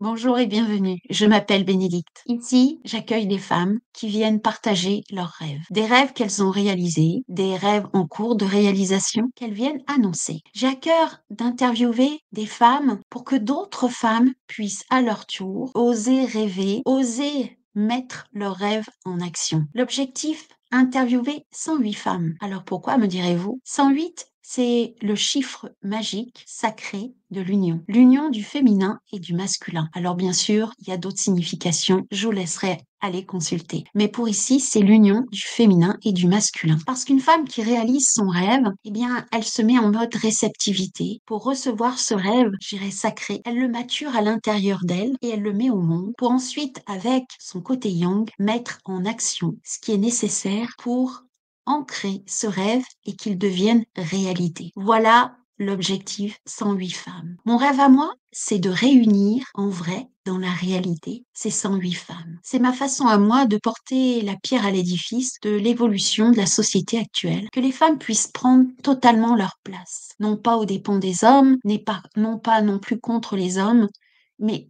Bonjour et bienvenue. Je m'appelle Bénédicte. Ici, j'accueille des femmes qui viennent partager leurs rêves. Des rêves qu'elles ont réalisés, des rêves en cours de réalisation qu'elles viennent annoncer. J'ai à cœur d'interviewer des femmes pour que d'autres femmes puissent à leur tour oser rêver, oser mettre leurs rêves en action. L'objectif, interviewer 108 femmes. Alors pourquoi, me direz-vous? 108, c'est le chiffre magique, sacré de l'union. L'union du féminin et du masculin. Alors bien sûr, il y a d'autres significations, je vous laisserai aller consulter. Mais pour ici, c'est l'union du féminin et du masculin. Parce qu'une femme qui réalise son rêve, eh bien, elle se met en mode réceptivité pour recevoir ce rêve, je dirais sacré. Elle le mature à l'intérieur d'elle et elle le met au monde pour ensuite, avec son côté yang, mettre en action ce qui est nécessaire pour ancrer ce rêve et qu'il devienne réalité. Voilà l'objectif 108 femmes. Mon rêve à moi, c'est de réunir en vrai, dans la réalité, ces 108 femmes. C'est ma façon à moi de porter la pierre à l'édifice de l'évolution de la société actuelle, que les femmes puissent prendre totalement leur place, non pas aux dépens des hommes, non pas non plus contre les hommes, mais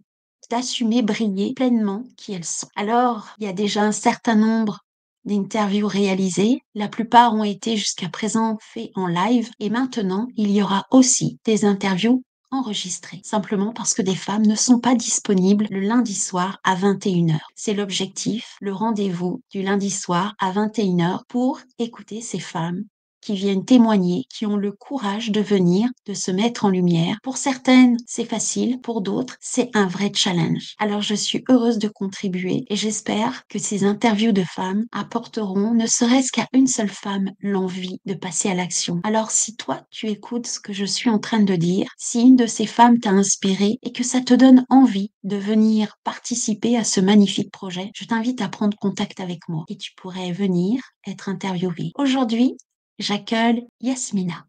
d'assumer briller pleinement qui elles sont. Alors, il y a déjà un certain nombre d'interviews réalisées. La plupart ont été jusqu'à présent faits en live et maintenant, il y aura aussi des interviews enregistrées, simplement parce que des femmes ne sont pas disponibles le lundi soir à 21h. C'est l'objectif, le rendez-vous du lundi soir à 21h pour écouter ces femmes qui viennent témoigner, qui ont le courage de venir, de se mettre en lumière. Pour certaines, c'est facile, pour d'autres, c'est un vrai challenge. Alors je suis heureuse de contribuer et j'espère que ces interviews de femmes apporteront, ne serait-ce qu'à une seule femme, l'envie de passer à l'action. Alors si toi, tu écoutes ce que je suis en train de dire, si une de ces femmes t'a inspiré et que ça te donne envie de venir participer à ce magnifique projet, je t'invite à prendre contact avec moi et tu pourrais venir être interviewée. Aujourd'hui, j'accueille Yasmina.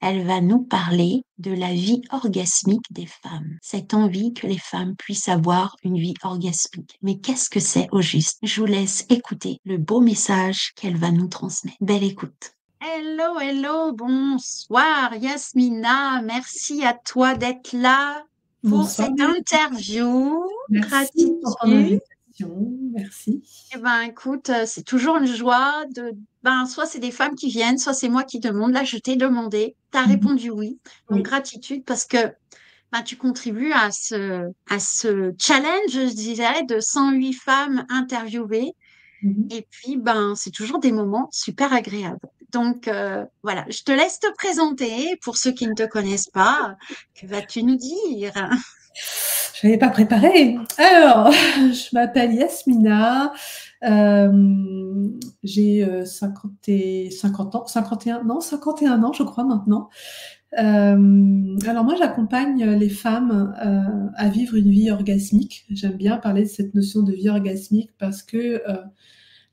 Elle va nous parler de la vie orgasmique des femmes. Cette envie que les femmes puissent avoir une vie orgasmique. Mais qu'est-ce que c'est au juste? Je vous laisse écouter le beau message qu'elle va nous transmettre. Belle écoute. Hello, hello, bonsoir Yasmina. Merci à toi d'être là pour Bonsoir, cette Mélanie. interview. Merci pour ton Gratitude. invitation. Merci. Eh ben, écoute, c'est toujours une joie soit c'est des femmes qui viennent, soit c'est moi qui demande. Là, je t'ai demandé, tu as Mhm. répondu oui. Donc, Oui. gratitude parce que tu contribues à ce challenge, je dirais, de 108 femmes interviewées. Mhm. Et puis, c'est toujours des moments super agréables. Donc, voilà, je te laisse te présenter pour ceux qui ne te connaissent pas. Que vas-tu nous dire? Je n'avais pas préparé. Alors, je m'appelle Yasmina. J'ai 50 ans, 51, non, 51 ans, je crois maintenant. Alors moi, j'accompagne les femmes à vivre une vie orgasmique. J'aime bien parler de cette notion de vie orgasmique parce que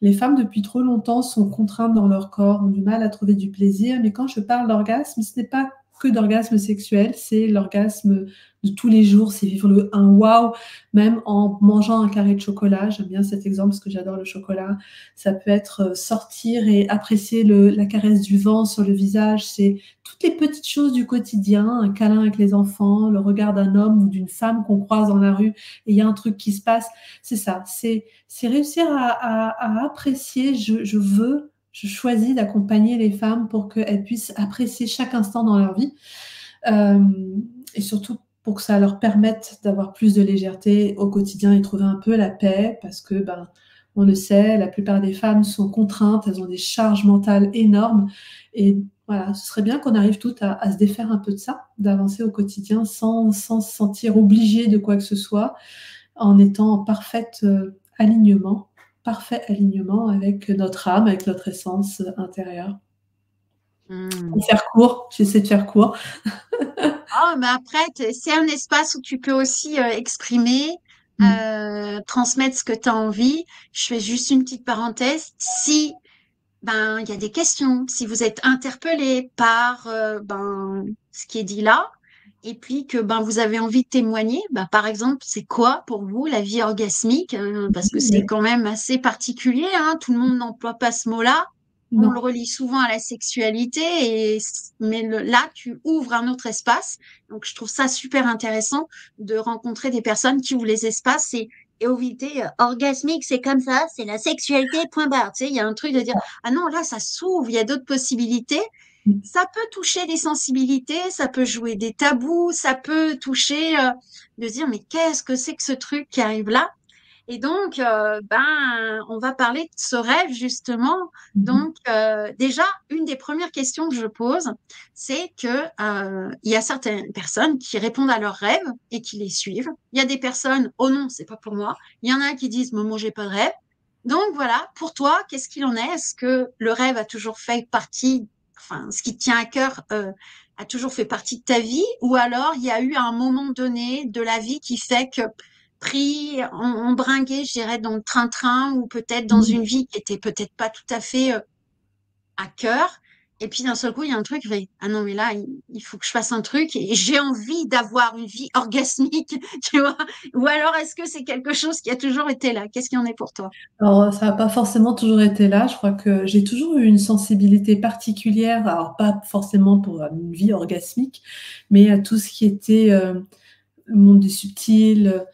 les femmes, depuis trop longtemps, sont contraintes dans leur corps, ont du mal à trouver du plaisir. Mais quand je parle d'orgasme, ce n'est pas que d'orgasme sexuel, c'est l'orgasme de tous les jours, c'est vivre un wow, même en mangeant un carré de chocolat. J'aime bien cet exemple parce que j'adore le chocolat. Ça peut être sortir et apprécier la caresse du vent sur le visage. C'est toutes les petites choses du quotidien, un câlin avec les enfants, le regard d'un homme ou d'une femme qu'on croise dans la rue et il y a un truc qui se passe. C'est ça, c'est réussir à apprécier. Je choisis d'accompagner les femmes pour qu'elles puissent apprécier chaque instant dans leur vie euh, et surtout pour que ça leur permette d'avoir plus de légèreté au quotidien et trouver un peu la paix parce que, on le sait, la plupart des femmes sont contraintes, elles ont des charges mentales énormes et voilà, ce serait bien qu'on arrive toutes à se défaire un peu de ça, d'avancer au quotidien sans se sentir obligé de quoi que ce soit, en étant en parfait alignement avec notre âme, avec notre essence intérieure. Pour Hmm. faire court, j'essaie de faire court. Ah, mais après, c'est un espace où tu peux aussi exprimer, Mm. transmettre ce que tu as envie. Je fais juste une petite parenthèse. Si il y a des questions, si vous êtes interpellé par ce qui est dit là, et puis que vous avez envie de témoigner, par exemple, c'est quoi pour vous la vie orgasmique? Parce que c'est Ouais. quand même assez particulier, hein, tout le monde n'emploie pas ce mot-là. on Non. le relie souvent à la sexualité, mais là, tu ouvres un autre espace. Donc, je trouve ça super intéressant de rencontrer des personnes qui ouvrent les espaces et éviter orgasmique, c'est comme ça, c'est la sexualité, point barre. Tu sais, il y a un truc de dire, ah non, là, ça s'ouvre, il y a d'autres possibilités. Ça peut toucher des sensibilités, ça peut jouer des tabous, ça peut toucher de se dire, mais qu'est-ce que c'est que ce truc qui arrive là? Et donc, on va parler de ce rêve justement. Mhm. Donc, déjà, une des premières questions que je pose, c'est que il y a certaines personnes qui répondent à leurs rêves et qui les suivent. Il y a des personnes, oh non, c'est pas pour moi. Il y en a qui disent, moi, j'ai pas de rêve. Donc voilà, pour toi, qu'est-ce qu'il en est? Est-ce que le rêve a toujours fait partie, enfin, ce qui te tient à cœur, a toujours fait partie de ta vie, ou alors il y a eu un moment donné de la vie qui fait que pris, embringué, je dirais, dans le train-train ou peut-être dans Mhm. une vie qui était peut-être pas tout à fait à cœur. Et puis d'un seul coup, il y a un truc, ah non, mais là, il faut que je fasse un truc et j'ai envie d'avoir une vie orgasmique, tu vois. Ou alors, est-ce que c'est quelque chose qui a toujours été là? Qu'est-ce qu'il y en est pour toi? Alors, ça n'a pas forcément toujours été là. Je crois que j'ai toujours eu une sensibilité particulière, alors pas forcément pour une vie orgasmique, mais à tout ce qui était le monde du subtil,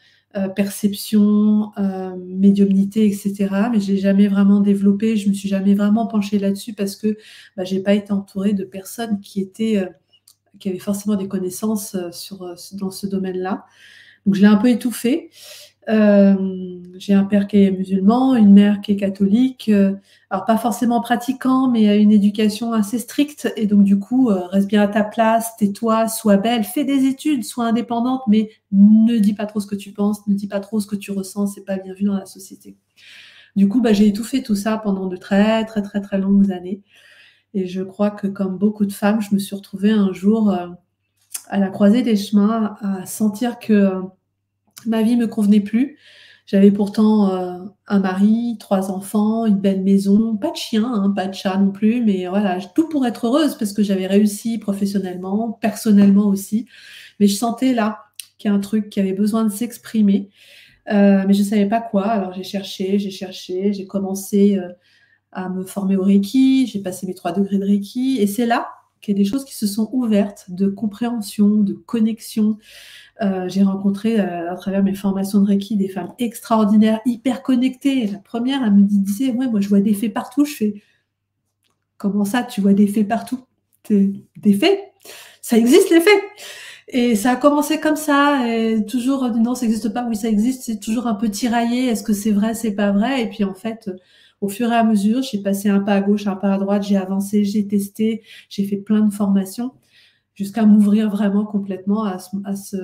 perception, médiumnité, et cetera. Mais je l'ai jamais vraiment développé. Je me suis jamais vraiment penchée là-dessus parce que j'ai pas été entourée de personnes qui avaient forcément des connaissances dans ce domaine-là. Donc, je l'ai un peu étouffé. J'ai un père qui est musulman, une mère qui est catholique, alors pas forcément pratiquant, mais a une éducation assez stricte. Et donc, du coup, reste bien à ta place, tais-toi, sois belle, fais des études, sois indépendante, mais ne dis pas trop ce que tu penses, ne dis pas trop ce que tu ressens, c'est pas bien vu dans la société. Du coup, j'ai étouffé tout ça pendant de très, très, très, très longues années. Et je crois que, comme beaucoup de femmes, je me suis retrouvée un jour à la croisée des chemins, à sentir que ma vie me convenait plus. J'avais pourtant un mari, 3 enfants, une belle maison, pas de chien, hein, pas de chat non plus, mais voilà, tout pour être heureuse parce que j'avais réussi professionnellement, personnellement aussi. Mais je sentais là qu'il y a un truc qui avait besoin de s'exprimer, mais je ne savais pas quoi. Alors j'ai cherché, j'ai commencé à me former au Reiki, j'ai passé mes 3 degrés de Reiki, et c'est là qu'il y a des choses qui se sont ouvertes de compréhension, de connexion. J'ai rencontré à travers mes formations de Reiki des femmes extraordinaires, hyper connectées. La première, elle me disait, ouais, moi je vois des faits partout. Je fais, comment ça, tu vois des faits partout? Des faits? Ça existe les faits. Et ça a commencé comme ça, et toujours, non, ça n'existe pas, oui, ça existe, c'est toujours un peu tiraillé, est-ce que c'est vrai, c'est pas vrai? Et puis en fait, au fur et à mesure, j'ai passé un pas à gauche, un pas à droite, j'ai avancé, j'ai testé, j'ai fait plein de formations, jusqu'à m'ouvrir vraiment complètement à ce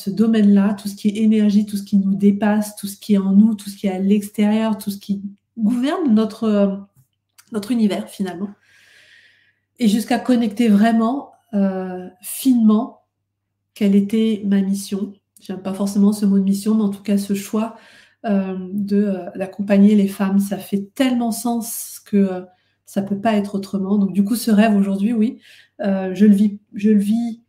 domaine-là, tout ce qui est énergie, tout ce qui nous dépasse, tout ce qui est en nous, tout ce qui est à l'extérieur, tout ce qui gouverne notre univers finalement. Et jusqu'à connecter vraiment finement quelle était ma mission. J'aime pas forcément ce mot de mission, mais en tout cas ce choix d'accompagner les femmes, ça fait tellement sens que ça peut pas être autrement. Donc du coup, ce rêve aujourd'hui, oui, je le vis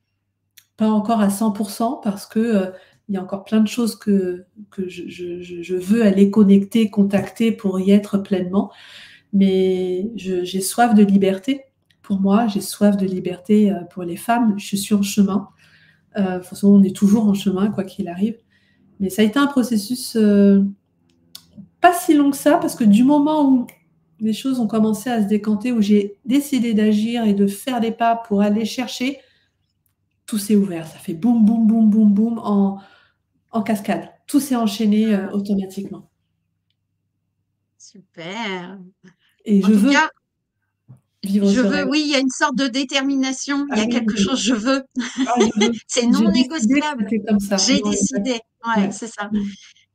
pas encore à 100% parce que il y a encore plein de choses que je veux aller connecter, contacter pour y être pleinement. Mais j'ai soif de liberté. Pour moi, j'ai soif de liberté pour les femmes. Je suis en chemin. De toute façon, on est toujours en chemin, quoi qu'il arrive. Mais ça a été un processus pas si long que ça, parce que du moment où les choses ont commencé à se décanter, où j'ai décidé d'agir et de faire des pas pour aller chercher, tout s'est ouvert. Ça fait boum, boum, boum, boum, boum en cascade. Tout s'est enchaîné Ah, automatiquement. super. Et En je tout veux cas, vivre je ce veux, rêve. oui, il y a une sorte de détermination, il Ah y a oui, quelque chose, je veux. je veux. C'est J'ai non décidé que négociable. c'était comme ça. J'ai Non, exact. décidé. Ouais, Ouais. c'est ça.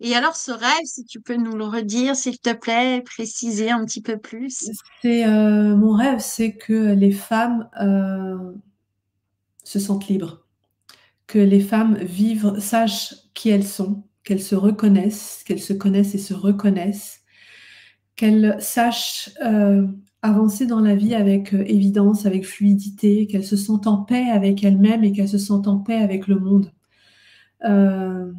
Et alors, ce rêve, si tu peux nous le redire, s'il te plaît, préciser un petit peu plus. C'est mon rêve, c'est que les femmes se sentent libres, que les femmes vivent, sachent qui elles sont, qu'elles se reconnaissent, qu'elles se connaissent et se reconnaissent, qu'elles sachent avancer dans la vie avec évidence, avec fluidité, qu'elles se sentent en paix avec elles-mêmes et qu'elles se sentent en paix avec le monde. Euh,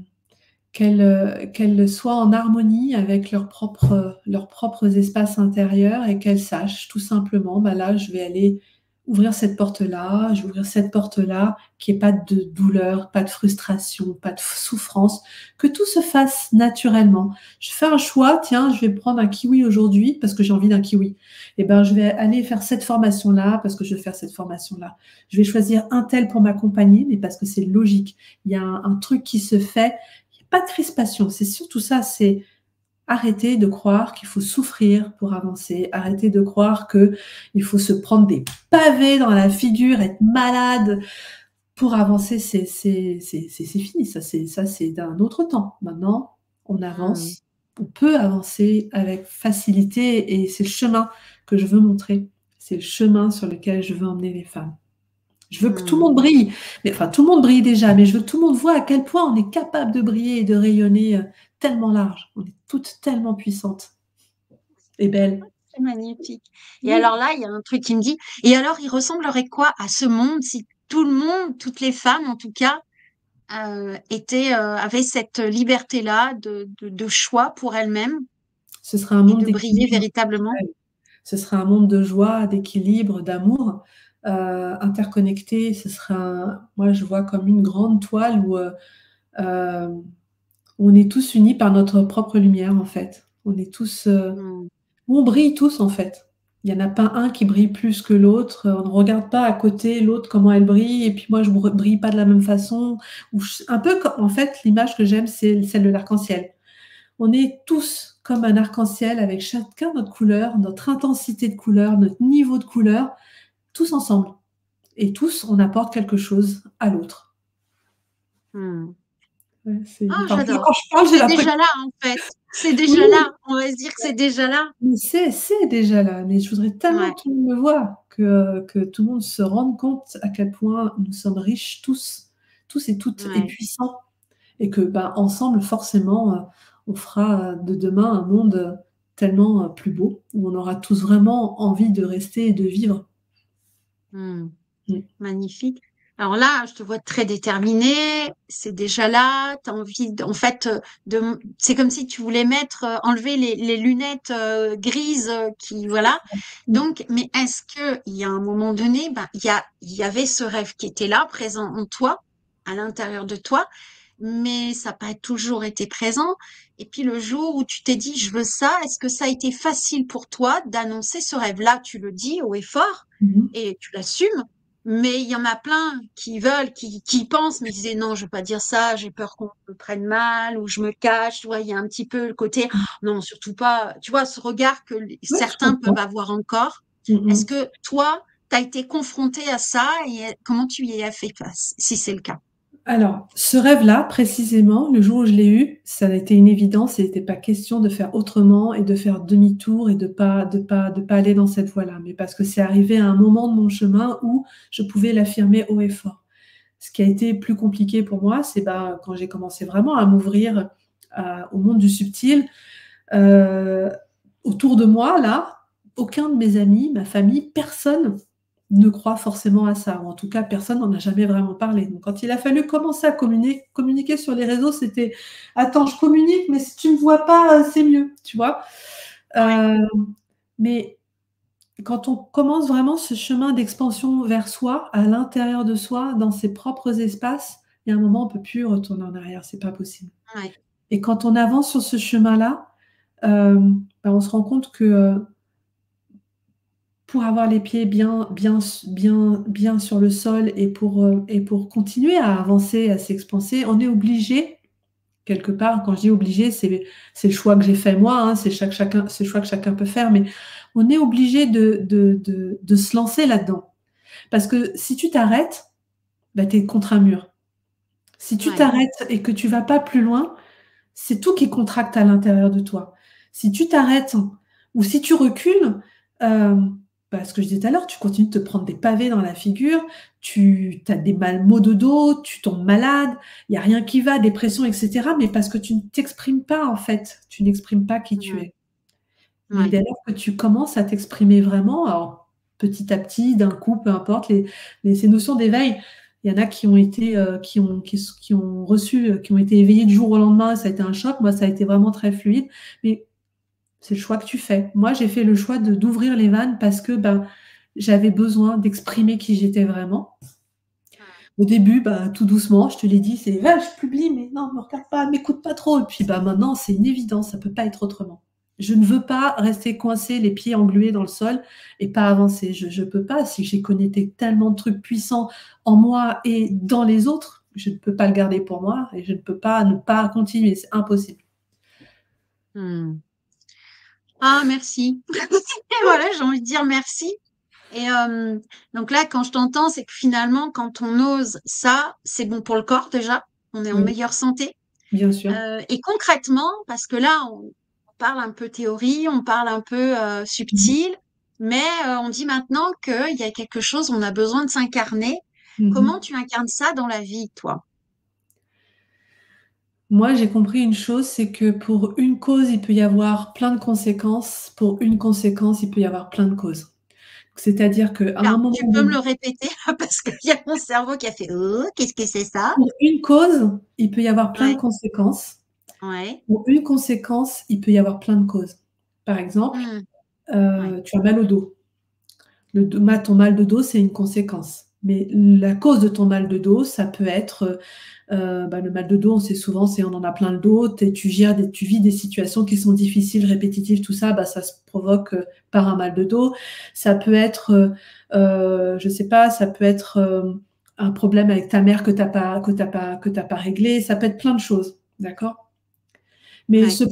qu'elles soient en harmonie avec leurs propres espaces intérieurs et qu'elles sachent tout simplement, bah là, je vais aller ouvrir cette porte-là, je vais ouvrir cette porte-là, qu'il n'y ait pas de douleur, pas de frustration, pas de souffrance, que tout se fasse naturellement. Je fais un choix, tiens, je vais prendre un kiwi aujourd'hui parce que j'ai envie d'un kiwi. Et ben, je vais aller faire cette formation-là parce que je vais faire cette formation-là. Je vais choisir un tel pour m'accompagner, mais parce que c'est logique. Il y a un truc qui se fait, pas de crispation, c'est surtout ça, c'est arrêter de croire qu'il faut souffrir pour avancer, arrêter de croire qu'il faut se prendre des pavés dans la figure, être malade pour avancer, c'est fini, ça c'est d'un autre temps. Maintenant, on Hmm. avance, on peut avancer avec facilité et c'est le chemin que je veux montrer, c'est le chemin sur lequel je veux emmener les femmes. Je veux que tout le Hmm. monde brille. Mais, enfin, tout le monde brille déjà, mais je veux que tout le monde voit à quel point on est capable de briller et de rayonner tellement large. On est toutes tellement puissantes et belles. C'est magnifique. Et Oui, alors là, il y a un truc qui me dit, et alors il ressemblerait quoi à ce monde si tout le monde, toutes les femmes en tout cas, avaient cette liberté-là de choix pour elles-mêmes ce sera un et monde de briller d'équilibre. véritablement? Ouais. Ce sera un monde de joie, d'équilibre, d'amour, interconnecté. Ce sera, moi, je vois comme une grande toile euh, où on est tous unis par notre propre lumière, en fait. On est tous, Hmm. on brille tous en fait. Il n'y en a pas un qui brille plus que l'autre. On ne regarde pas à côté l'autre comment elle brille et puis moi je ne brille pas de la même façon. Un peu comme, en fait, l'image que j'aime, c'est celle de l'arc-en-ciel. On est tous comme un arc-en-ciel avec chacun notre couleur, notre intensité de couleur, notre niveau de couleur, tous ensemble. Et tous, on apporte quelque chose à l'autre. Hmm. Ouais, Ah, parfois, j'adore. quand je parle, j'ai C'est l'impression. déjà là, en fait. C'est déjà Oui, là. On va se dire que c'est déjà là. mais c'est déjà là, mais je voudrais tellement Ouais, que tout le monde le voit, que tout le monde se rende compte à quel point nous sommes riches tous et toutes, et ouais. puissants, et que ben, ensemble, forcément, on fera de demain un monde tellement plus beau, où on aura tous vraiment envie de rester et de vivre. Hmm. Mm. Magnifique. Alors là, je te vois très déterminée, c'est déjà là, tu as envie, en fait, c'est comme si tu voulais enlever les lunettes grises qui, voilà. Mm. Donc, mais est-ce que il y a un moment donné, ben, il y avait ce rêve qui était là, présent en toi, à l'intérieur de toi, mais ça n'a pas toujours été présent. Et puis le jour où tu t'es dit, je veux ça, est-ce que ça a été facile pour toi d'annoncer ce rêve-là? Tu le dis haut et fort Mhm. et tu l'assumes. Mais il y en a plein qui veulent, qui pensent, mais ils disaient non, je veux pas dire ça, j'ai peur qu'on me prenne mal ou je me cache. Tu vois, il y a un petit peu le côté non, surtout pas. Tu vois, ce regard que Ouais, je certains peuvent comprends. avoir encore. Est-ce Mm, que toi, tu as été confronté à ça et comment tu y as fait face, si c'est le cas? Alors, ce rêve-là, précisément, le jour où je l'ai eu, ça a été une évidence. Il n'était pas question de faire autrement et de faire demi-tour et de pas aller dans cette voie-là. Mais parce que c'est arrivé à un moment de mon chemin où je pouvais l'affirmer haut et fort. Ce qui a été plus compliqué pour moi, c'est ben, quand j'ai commencé vraiment à m'ouvrir au monde du subtil. Euh, Autour de moi, là, aucun de mes amis, ma famille, personne ne croit forcément à ça. Ou en tout cas, personne n'en a jamais vraiment parlé. Donc, quand il a fallu commencer à communiquer sur les réseaux, c'était attends, je communique, mais si tu ne me vois pas, c'est mieux, tu vois. Ouais. Euh, mais quand on commence vraiment ce chemin d'expansion vers soi, à l'intérieur de soi, dans ses propres espaces, il y a un moment, on ne peut plus retourner en arrière, c'est pas possible. Ouais. Et quand on avance sur ce chemin-là, ben, on se rend compte que pour avoir les pieds bien sur le sol et pour continuer à avancer, à s'expanser, on est obligé, quelque part, quand je dis obligé, c'est le choix que j'ai fait moi, hein, c'est le choix que chacun peut faire, mais on est obligé de se lancer là-dedans. Parce que si tu t'arrêtes, ben, tu es contre un mur. Si tu Ouais. t'arrêtes et que tu vas pas plus loin, c'est tout qui contracte à l'intérieur de toi. Si tu t'arrêtes ou si tu recules, euh, ce que je disais tout à l'heure, tu continues de te prendre des pavés dans la figure, tu as des maux de dos, tu tombes malade, il n'y a rien qui va, dépression, etc. Mais parce que tu ne t'exprimes pas, en fait, tu n'exprimes pas qui tu Ouais. es. Mais Ouais. dès lors que tu commences à t'exprimer vraiment, alors petit à petit, d'un coup, peu importe, ces notions d'éveil, Il y en a qui ont été, qui ont reçu, qui ont été éveillés du jour au lendemain. Ça a été un choc. Moi, ça a été vraiment très fluide. Mais c'est le choix que tu fais. Moi, j'ai fait le choix d'ouvrir les vannes parce que ben, j'avais besoin d'exprimer qui j'étais vraiment. Au début, bah, tout doucement, je te l'ai dit, c'est ah, je publie, mais non, me regarde pas, m'écoute pas trop. Et puis bah, maintenant, c'est une évidence, ça peut pas être autrement. Je ne veux pas rester coincé, les pieds englués dans le sol et pas avancer. Je ne peux pas. Si j'ai connecté tellement de trucs puissants en moi et dans les autres, je ne peux pas le garder pour moi et je ne peux pas ne pas continuer. C'est impossible. Hmm. Ah, merci. Et voilà, j'ai envie de dire merci. Et donc là, quand je t'entends, c'est que finalement, quand on ose ça, c'est bon pour le corps déjà. On est en Oui, meilleure santé. bien sûr. Et concrètement, parce que là, on parle un peu théorie, on parle un peu Mhm. subtil, mais on dit maintenant qu'il y a quelque chose, on a besoin de s'incarner. Comment Mhm. tu incarnes ça dans la vie, toi? Moi, j'ai compris une chose, c'est que pour une cause, il peut y avoir plein de conséquences. Pour une conséquence, il peut y avoir plein de causes. C'est-à-dire qu'à un Alors, moment tu peux me donné, le répéter parce qu'il y a mon cerveau qui a fait qu'est-ce que c'est ça? pour une cause, il peut y avoir plein de Ouais, conséquences. ouais, Pour une conséquence, il peut y avoir plein de causes. Par exemple, hmm, ouais, tu as mal au dos. Ton mal de dos, c'est une conséquence. Mais la cause de ton mal de dos, ça peut être bah, le mal de dos, on sait souvent, c'est on en a plein le dos, tu vis des situations qui sont difficiles, répétitives, tout ça, bah, ça se provoque par un mal de dos. Ça peut être, je sais pas, ça peut être un problème avec ta mère que t'as pas réglé. Ça peut être plein de choses, d'accord? Mais ouais, ce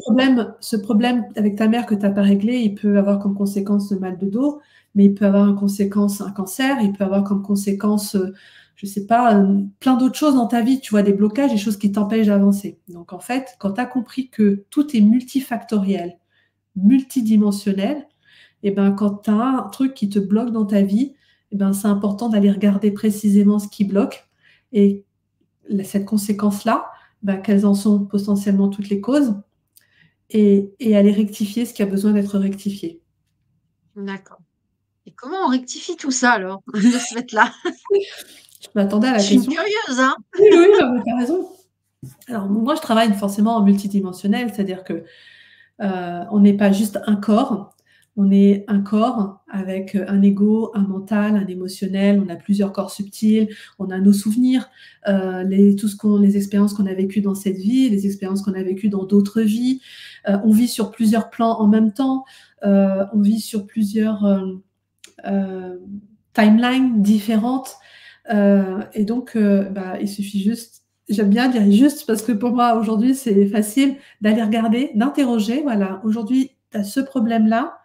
problème avec ta mère que tu n'as pas réglé, il peut avoir comme conséquence le mal de dos, mais il peut avoir comme conséquence un cancer, il peut avoir comme conséquence, je sais pas, plein d'autres choses dans ta vie, tu vois, des blocages, des choses qui t'empêchent d'avancer. Donc en fait, quand tu as compris que tout est multifactoriel, multidimensionnel, et ben quand tu as un truc qui te bloque dans ta vie, et ben c'est important d'aller regarder précisément ce qui bloque et cette conséquence-là, ben, quelles en sont potentiellement toutes les causes et aller rectifier ce qui a besoin d'être rectifié. d'accord. Et comment on rectifie tout ça alors, de ce fait-là? Je m'attendais à Je la suis une question. curieuse, hein? Oui, oui, non, mais tu as raison. Alors moi, je travaille forcément en multidimensionnel, c'est-à-dire que on n'est pas juste un corps, on est un corps avec un ego, un mental, un émotionnel, on a plusieurs corps subtils, on a nos souvenirs, les expériences qu'on a vécues dans cette vie, les expériences qu'on a vécues dans d'autres vies. On vit sur plusieurs plans en même temps, on vit sur plusieurs euh, timelines différentes. Et donc, bah, il suffit juste, j'aime bien dire juste parce que pour moi, aujourd'hui, c'est facile d'aller regarder, d'interroger. Voilà, aujourd'hui, tu as ce problème-là.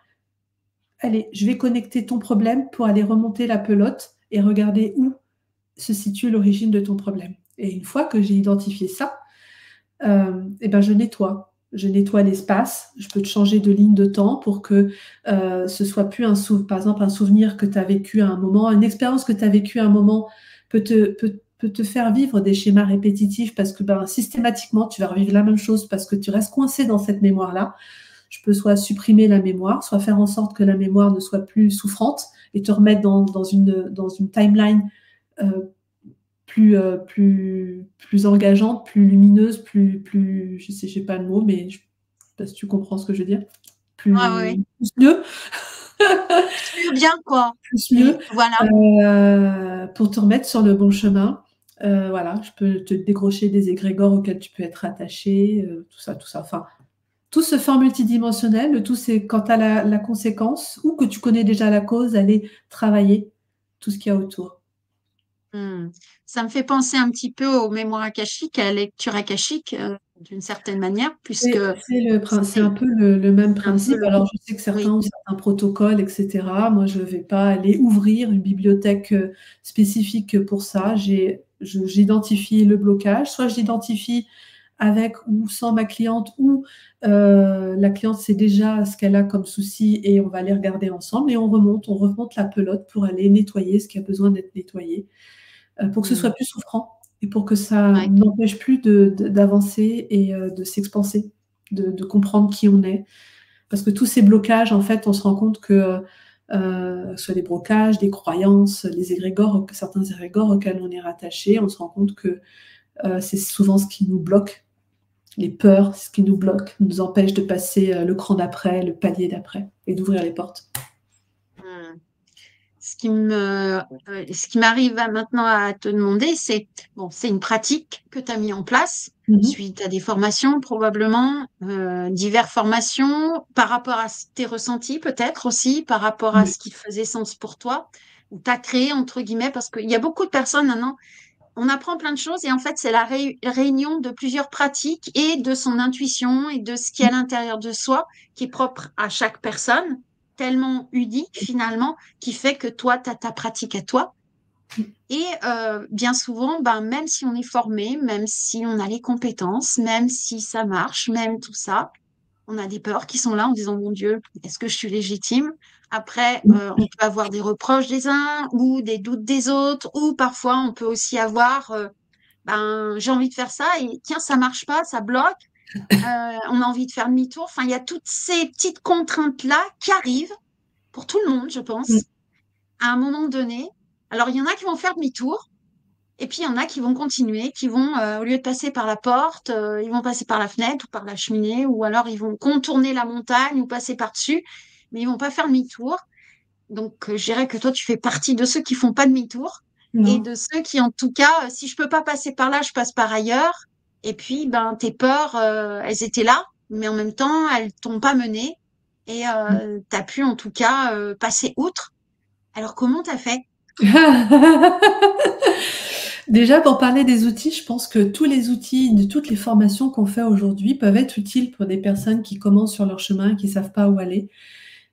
Allez, je vais connecter ton problème pour aller remonter la pelote et regarder où se situe l'origine de ton problème. Et une fois que j'ai identifié ça, et ben je nettoie. Je nettoie l'espace. Je peux te changer de ligne de temps pour que ce soit plus par exemple un souvenir que tu as vécu à un moment, une expérience que tu as vécue à un moment peut te faire vivre des schémas répétitifs parce que ben, systématiquement tu vas revivre la même chose parce que tu restes coincé dans cette mémoire-là. Je peux soit supprimer la mémoire, soit faire en sorte que la mémoire ne soit plus souffrante et te remettre dans une timeline euh, plus engageante, plus lumineuse, je sais, j'ai pas le mot, mais je sais pas si tu comprends ce que je veux dire. Ah ouais, Plus mieux, plus bien quoi. plus mieux, Voilà. pour te remettre sur le bon chemin. Voilà, je peux te décrocher des égrégores auxquels tu peux être attaché, tout ça, tout ça. Enfin, tout se fait en multidimensionnel. Le tout, c'est quand tu as la conséquence ou que tu connais déjà la cause, aller travailler tout ce qu'il y a autour. Hmm. Ça me fait penser un petit peu aux mémoires akashiques, à la lecture akashique, d'une certaine manière, puisque C'est un c'est peu le même un peu principe. Alors, je sais que certains oui, ont certains protocoles, etc. Moi, je ne vais pas aller ouvrir une bibliothèque spécifique pour ça. J'identifie le blocage. Soit je l'identifie avec ou sans ma cliente, ou la cliente sait déjà ce qu'elle a comme souci et on va les regarder ensemble et on remonte la pelote pour aller nettoyer ce qui a besoin d'être nettoyé. Pour que ce soit hmm, plus souffrant et pour que ça ouais, n'empêche plus d'avancer et de s'expanser, de comprendre qui on est. Parce que tous ces blocages, en fait, on se rend compte que soit des blocages, des croyances, les égrégores, certains égrégores auxquels on est rattaché. On se rend compte que c'est souvent ce qui nous bloque, les peurs, ce qui nous bloque, nous empêche de passer le cran d'après, le palier d'après, et d'ouvrir les portes. Hmm. Ce qui m'arrive maintenant à te demander, c'est bon, c'est une pratique que tu as mis en place suite à des formations probablement, diverses formations par rapport à tes ressentis peut-être aussi, par rapport à Oui. ce qui faisait sens pour toi, ou tu as créé entre guillemets, parce qu'il y a beaucoup de personnes maintenant, on apprend plein de choses et en fait c'est la réunion de plusieurs pratiques et de son intuition et de ce qui est à l'intérieur de soi qui est propre à chaque personne, tellement unique finalement, qui fait que toi, tu as ta pratique à toi. Et bien souvent, ben, même si on est formé, même si on a les compétences, même si ça marche, même tout ça, on a des peurs qui sont là en disant, mon Dieu, est-ce que je suis légitime? Après, on peut avoir des reproches des uns ou des doutes des autres, ou parfois on peut aussi avoir, ben, j'ai envie de faire ça et tiens, ça marche pas, ça bloque, on a envie de faire demi-tour. Enfin, il y a toutes ces petites contraintes-là qui arrivent pour tout le monde, je pense, à un moment donné. Alors, il y en a qui vont faire demi-tour, et puis il y en a qui vont continuer, qui vont, au lieu de passer par la porte, ils vont passer par la fenêtre ou par la cheminée, ou alors ils vont contourner la montagne ou passer par-dessus, mais ils vont pas faire demi-tour. Donc, je dirais que toi, tu fais partie de ceux qui font pas demi-tour et Non. de ceux qui, en tout cas, si je peux pas passer par là, je passe par ailleurs. Et puis, ben, tes peurs, elles étaient là, mais en même temps, elles t'ont pas mené et tu as pu, en tout cas, passer outre. Alors, comment t'as fait? Déjà, pour parler des outils, je pense que tous les outils de toutes les formations qu'on fait aujourd'hui peuvent être utiles pour des personnes qui commencent sur leur chemin, qui ne savent pas où aller,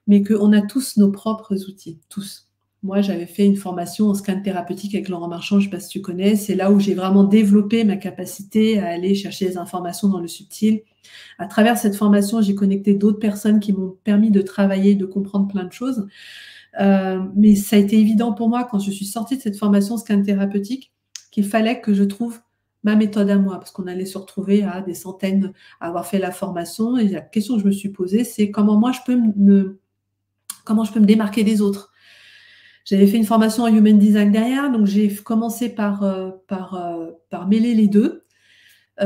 mais qu'on a tous nos propres outils, tous. Moi, j'avais fait une formation en scan thérapeutique avec Laurent Marchand, je ne sais pas si tu connais. C'est là où j'ai vraiment développé ma capacité à aller chercher des informations dans le subtil. À travers cette formation, j'ai connecté d'autres personnes qui m'ont permis de travailler, de comprendre plein de choses. Mais ça a été évident pour moi quand je suis sortie de cette formation scan thérapeutique qu'il fallait que je trouve ma méthode à moi, parce qu'on allait se retrouver à des centaines à avoir fait la formation. Et la question que je me suis posée, c'est comment moi je peux me démarquer des autres. J'avais fait une formation en Human Design derrière, donc j'ai commencé par mêler les deux,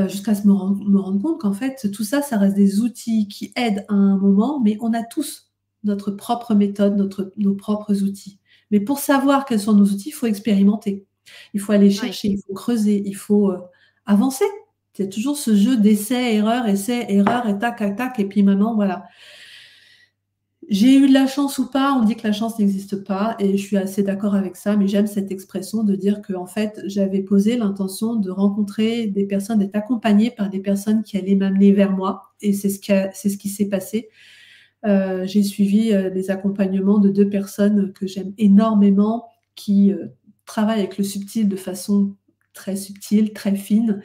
jusqu'à me rendre compte qu'en fait, tout ça, ça reste des outils qui aident à un moment, mais on a tous notre propre méthode, nos propres outils. Mais pour savoir quels sont nos outils, il faut expérimenter. Il faut aller Oui, chercher, il faut creuser, il faut avancer. Il y a toujours ce jeu d'essai, erreur, et tac, tac, tac, et puis maintenant, voilà. J'ai eu de la chance ou pas, on dit que la chance n'existe pas, et je suis assez d'accord avec ça, mais j'aime cette expression de dire que en fait, j'avais posé l'intention de rencontrer des personnes, d'être accompagnée par des personnes qui allaient m'amener vers moi, et c'est ce qui s'est passé. J'ai suivi des accompagnements de deux personnes que j'aime énormément, qui travaillent avec le subtil de façon très subtile, très fine,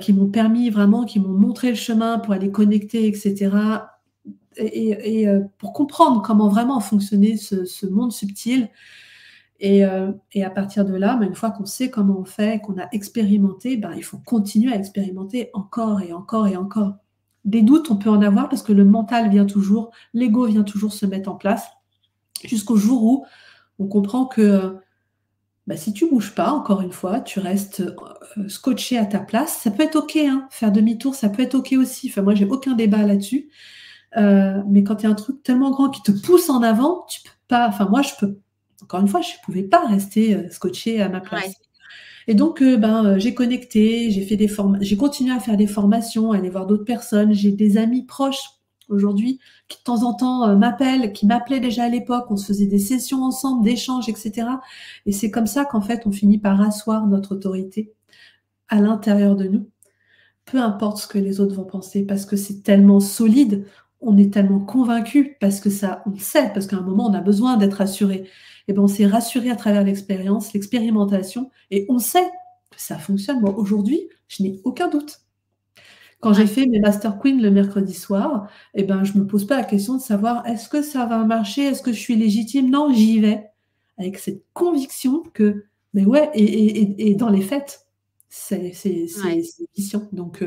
qui m'ont permis vraiment, qui m'ont montré le chemin pour aller connecter, etc. Pour comprendre comment vraiment fonctionnait ce monde subtil. Et à partir de là, une fois qu'on sait comment on fait, qu'on a expérimenté, il faut continuer à expérimenter encore et encore et encore. Des doutes, on peut en avoir parce que le mental vient toujours, l'ego vient toujours se mettre en place, jusqu'au jour où on comprend que si tu bouges pas, encore une fois, tu restes scotché à ta place. Ça peut être OK, hein, faire demi-tour, ça peut être OK aussi. Enfin, moi, j'ai aucun débat là-dessus. Mais quand il y a un truc tellement grand qui te pousse en avant, tu peux pas. Enfin, moi, encore une fois, je ne pouvais pas rester scotché à ma place. ouais. Et donc, j'ai connecté, j'ai continué à faire des formations, à aller voir d'autres personnes. J'ai des amis proches aujourd'hui qui de temps en temps m'appellent, qui m'appelaient déjà à l'époque. On se faisait des sessions ensemble, d'échanges, etc. Et c'est comme ça qu'en fait, on finit par asseoir notre autorité à l'intérieur de nous, peu importe ce que les autres vont penser, parce que c'est tellement solide, on est tellement convaincu, parce que ça, on le sait, parce qu'à un moment, on a besoin d'être rassuré. Et bien, on s'est rassuré à travers l'expérience, l'expérimentation, et on sait que ça fonctionne. Moi, aujourd'hui, je n'ai aucun doute. Quand j'ai Ouais. fait mes Master Queen le mercredi soir, je ne me pose pas la question de savoir est-ce que ça va marcher, est-ce que je suis légitime. Non, j'y vais avec cette conviction que, mais ouais, et dans les faits, c'est Ouais. mission. Donc,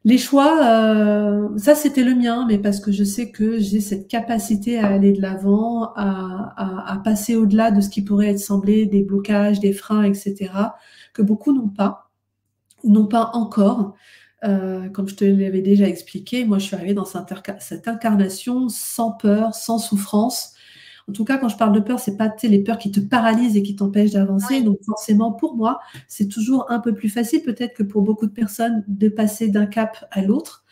Les choix, ça c'était le mien, mais parce que je sais que j'ai cette capacité à aller de l'avant, à passer au-delà de ce qui pourrait être semblé des blocages, des freins, etc., que beaucoup n'ont pas, ou n'ont pas encore. Comme je te l'avais déjà expliqué, moi je suis arrivée dans cette incarnation sans peur, sans souffrance. En tout cas, quand je parle de peur, c'est pas, tu sais, les peurs qui te paralysent et qui t'empêchent d'avancer. Oui, Donc forcément, pour moi, c'est toujours un peu plus facile, peut-être que pour beaucoup de personnes, de passer d'un cap à l'autre.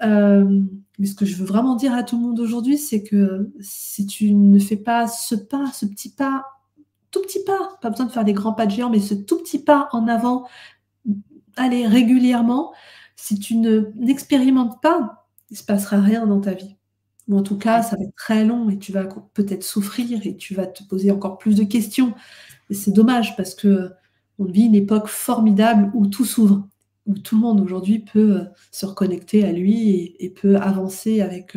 Mais ce que je veux vraiment dire à tout le monde aujourd'hui, c'est que si tu ne fais pas ce pas, ce petit pas, tout petit pas, pas besoin de faire des grands pas de géant, mais ce tout petit pas en avant, allez, régulièrement, si tu n'expérimentes pas, il se passera rien dans ta vie. Ou en tout cas, ouais. ça va être très long et tu vas peut-être souffrir et tu vas te poser encore plus de questions. Et c'est dommage parce que on vit une époque formidable où tout s'ouvre, où tout le monde aujourd'hui peut se reconnecter à lui et peut avancer avec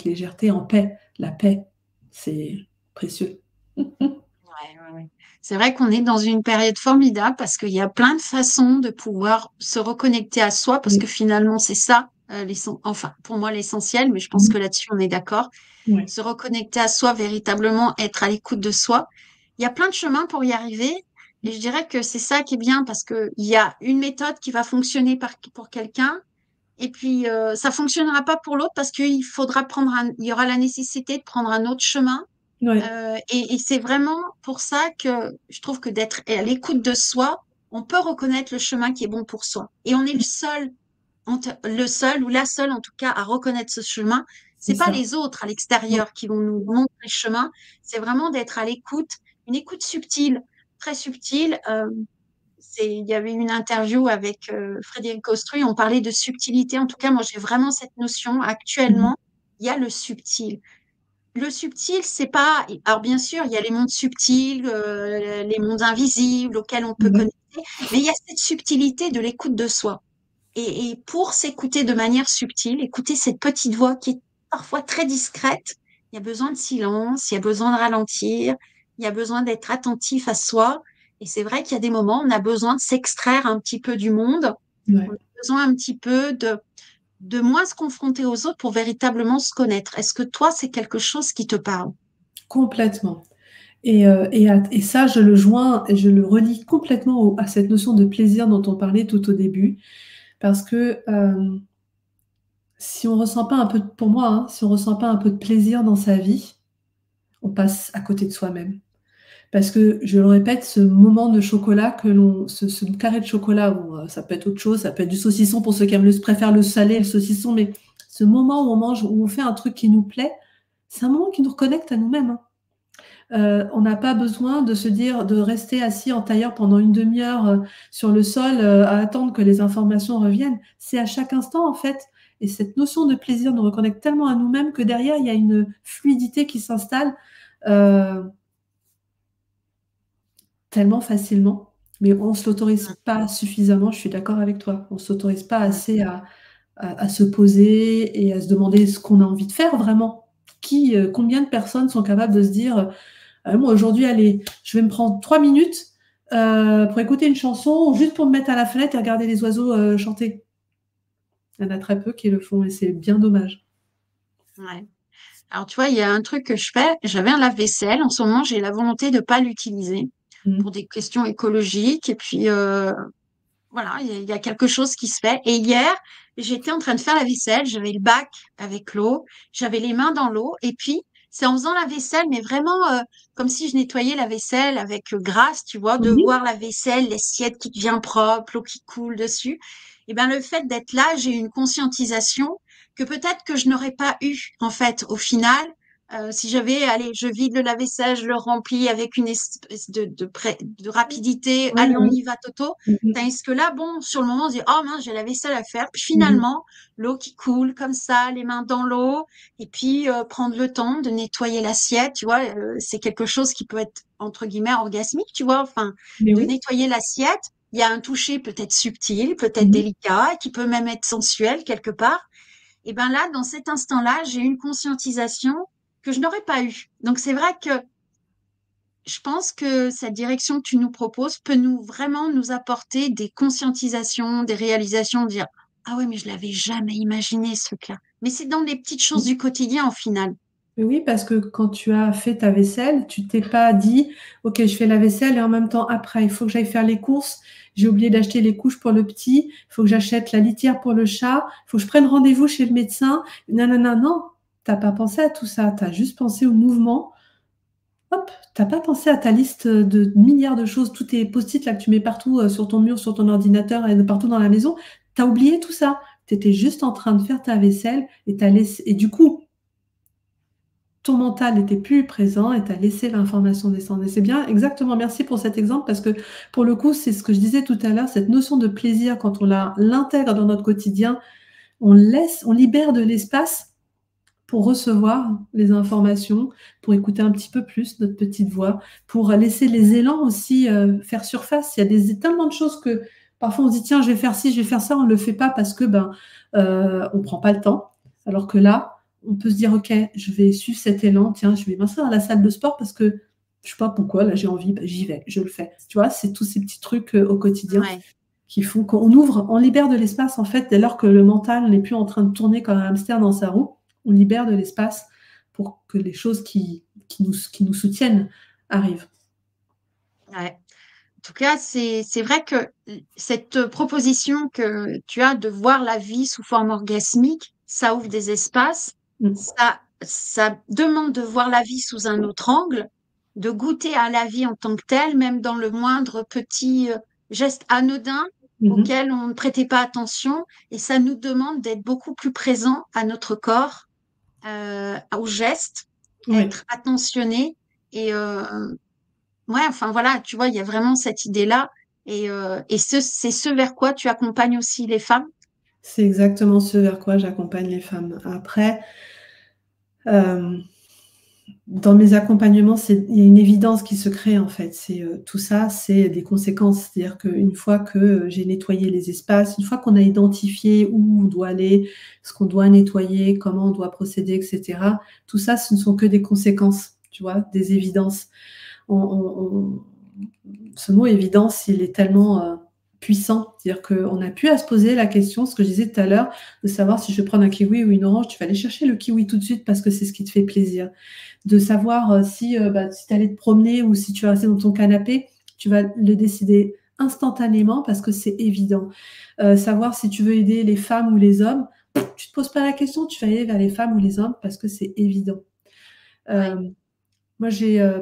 légèreté, en paix. La paix, c'est précieux. Ouais, ouais, ouais. C'est vrai qu'on est dans une période formidable parce qu'il y a plein de façons de pouvoir se reconnecter à soi parce que Oui. finalement, c'est ça, enfin, pour moi, l'essentiel, mais je pense que là-dessus, on est d'accord. Ouais. Se reconnecter à soi, véritablement être à l'écoute de soi. Il y a plein de chemins pour y arriver et je dirais que c'est ça qui est bien parce qu'il y a une méthode qui va fonctionner pour quelqu'un et puis ça fonctionnera pas pour l'autre parce il y aura la nécessité de prendre un autre chemin. Ouais. Et c'est vraiment pour ça que je trouve que d'être à l'écoute de soi, on peut reconnaître le chemin qui est bon pour soi. Et on est le seul ou la seule en tout cas à reconnaître ce chemin. C'est C'est pas ça. les autres à Non. l'extérieur qui vont nous montrer le chemin. C'est vraiment d'être à l'écoute, une écoute subtile, très subtile. Il y avait une interview avec Frédéric Ostruy, on parlait de subtilité. En tout cas, moi, j'ai vraiment cette notion. Mhm. Actuellement, il y a le subtil. Le subtil, c'est pas. Alors, bien sûr, il y a les mondes subtils, les mondes invisibles auxquels on peut Ouais. connecter, mais il y a cette subtilité de l'écoute de soi. Et pour s'écouter de manière subtile, écouter cette petite voix qui est parfois très discrète, il y a besoin de silence, il y a besoin de ralentir, il y a besoin d'être attentif à soi. Et c'est vrai qu'il y a des moments où on a besoin de s'extraire un petit peu du monde, on Ouais. a besoin un petit peu de moins se confronter aux autres pour véritablement se connaître. Est-ce que toi, c'est quelque chose qui te parle? Complètement. Et ça, je le joins et je le relie complètement à cette notion de plaisir dont on parlait tout au début. Parce que si on ressent pas un peu, pour moi, hein, si on ressent pas un peu de plaisir dans sa vie, on passe à côté de soi-même. Parce que, je le répète, ce moment de chocolat ce carré de chocolat, bon, ça peut être autre chose, ça peut être du saucisson pour ceux qui préfèrent le salé, le saucisson, mais ce moment où on mange, où on fait un truc qui nous plaît, c'est un moment qui nous reconnecte à nous-mêmes, hein. On n'a pas besoin de se dire, de rester assis en tailleur pendant une demi-heure sur le sol à attendre que les informations reviennent. C'est à chaque instant, en fait. Et cette notion de plaisir nous reconnecte tellement à nous-mêmes que derrière, il y a une fluidité qui s'installe euh, tellement facilement. Mais on ne se l'autorise pas suffisamment, je suis d'accord avec toi. On ne s'autorise pas assez à se poser et à se demander ce qu'on a envie de faire vraiment. Combien de personnes sont capables de se dire moi, aujourd'hui, allez, je vais me prendre 3 minutes pour écouter une chanson, juste pour me mettre à la fenêtre et regarder les oiseaux chanter. Il y en a très peu qui le font et c'est bien dommage. Ouais. Alors, tu vois, il y a un truc que je fais. J'avais un lave-vaisselle. En ce moment, j'ai la volonté de pas l'utiliser pour Mm. des questions écologiques. Et puis, voilà, il y a quelque chose qui se fait. Et hier, j'étais en train de faire la vaisselle. J'avais le bac avec l'eau. J'avais les mains dans l'eau. Et puis, c'est en faisant la vaisselle, mais vraiment comme si je nettoyais la vaisselle avec grâce, tu vois, de Oui. voir la vaisselle, l'assiette qui devient propre, l'eau qui coule dessus. Et ben, le fait d'être là, j'ai eu une conscientisation que peut-être que je n'aurais pas eu, en fait, au final. Si j'avais, allez, je vide le lave-vaisselle, je le remplis avec une espèce de rapidité, Ouais, allez, on ouais. y va, Toto. Mhm. Tandis que là, bon, sur le moment, on se dit, oh mince, j'ai la vaisselle à faire. Puis Mhm. finalement, l'eau qui coule comme ça, les mains dans l'eau, et puis prendre le temps de nettoyer l'assiette, tu vois, c'est quelque chose qui peut être, entre guillemets, orgasmique, tu vois, enfin, Mais de oui. nettoyer l'assiette. Il y a un toucher peut-être subtil, peut-être Mhm. délicat, qui peut même être sensuel quelque part. Et ben là, dans cet instant-là, j'ai eu une conscientisation que je n'aurais pas eue. Donc c'est vrai que je pense que cette direction que tu nous proposes peut vraiment nous apporter des conscientisations, des réalisations, dire Ah ouais, mais je l'avais jamais imaginé ce truc-là. Mais c'est dans les petites choses du quotidien, au final. Mais oui, parce que quand tu as fait ta vaisselle, tu t'es pas dit, OK, je fais la vaisselle et en même temps, après, il faut que j'aille faire les courses. J'ai oublié d'acheter les couches pour le petit. Il faut que j'achète la litière pour le chat. Il faut que je prenne rendez-vous chez le médecin. Non, non, non, non. T'as pas pensé à tout ça. Tu as juste pensé au mouvement. Hop, t'as pas pensé à ta liste de milliards de choses, tous tes post-it là que tu mets partout sur ton mur, sur ton ordinateur et de partout dans la maison. T'as oublié tout ça. Tu étais juste en train de faire ta vaisselle et t'as laissé. Et du coup, ton mental n'était plus présent et tu as laissé l'information descendre. Et c'est bien, exactement, merci pour cet exemple parce que pour le coup, c'est ce que je disais tout à l'heure, cette notion de plaisir, quand on l'intègre dans notre quotidien, on libère de l'espace pour recevoir les informations, pour écouter un petit peu plus notre petite voix, pour laisser les élans aussi faire surface. Il y a tellement de choses que parfois on se dit, tiens, je vais faire ci, je vais faire ça, on ne le fait pas parce que on ne prend pas le temps. Alors que là, on peut se dire, OK, je vais suivre cet élan, tiens, je vais m'inscrire à la salle de sport parce que je sais pas pourquoi, là j'ai envie, j'y vais, je le fais. Tu vois, c'est tous ces petits trucs au quotidien Ouais. qui font qu'on ouvre, on libère de l'espace en fait, dès lors que le mental n'est plus en train de tourner comme un hamster dans sa roue, on libère de l'espace pour que les choses qui nous soutiennent arrivent. Ouais. En tout cas, c'est vrai que cette proposition que tu as de voir la vie sous forme orgasmique, ça ouvre des espaces, Mm. ça demande de voir la vie sous un autre angle, de goûter à la vie en tant que telle, même dans le moindre petit geste anodin Mhm. auquel on ne prêtait pas attention, et ça nous demande d'être beaucoup plus présent à notre corps, aux gestes, Oui, être attentionné et ouais, enfin voilà, tu vois, il y a vraiment cette idée-là. Et c'est ce vers quoi tu accompagnes aussi les femmes. c'est exactement ce vers quoi j'accompagne les femmes. Après, euh, dans mes accompagnements, il y a une évidence qui se crée en fait. Tout ça, c'est des conséquences. C'est-à-dire qu'une fois que j'ai nettoyé les espaces, une fois qu'on a identifié où on doit aller, ce qu'on doit nettoyer, comment on doit procéder, etc., tout ça, ce ne sont que des conséquences, tu vois, des évidences. Ce mot évidence, il est tellement puissant. C'est-à-dire qu'on a pu à se poser la question, ce que je disais tout à l'heure, de savoir si je vais prendre un kiwi ou une orange, tu vas aller chercher le kiwi tout de suite parce que c'est ce qui te fait plaisir. De savoir si tu allais te promener ou si tu vas rester dans ton canapé, tu vas le décider instantanément parce que c'est évident. Savoir si tu veux aider les femmes ou les hommes, tu te poses pas la question, tu vas aller vers les femmes ou les hommes parce que c'est évident. Ouais. Euh, Moi,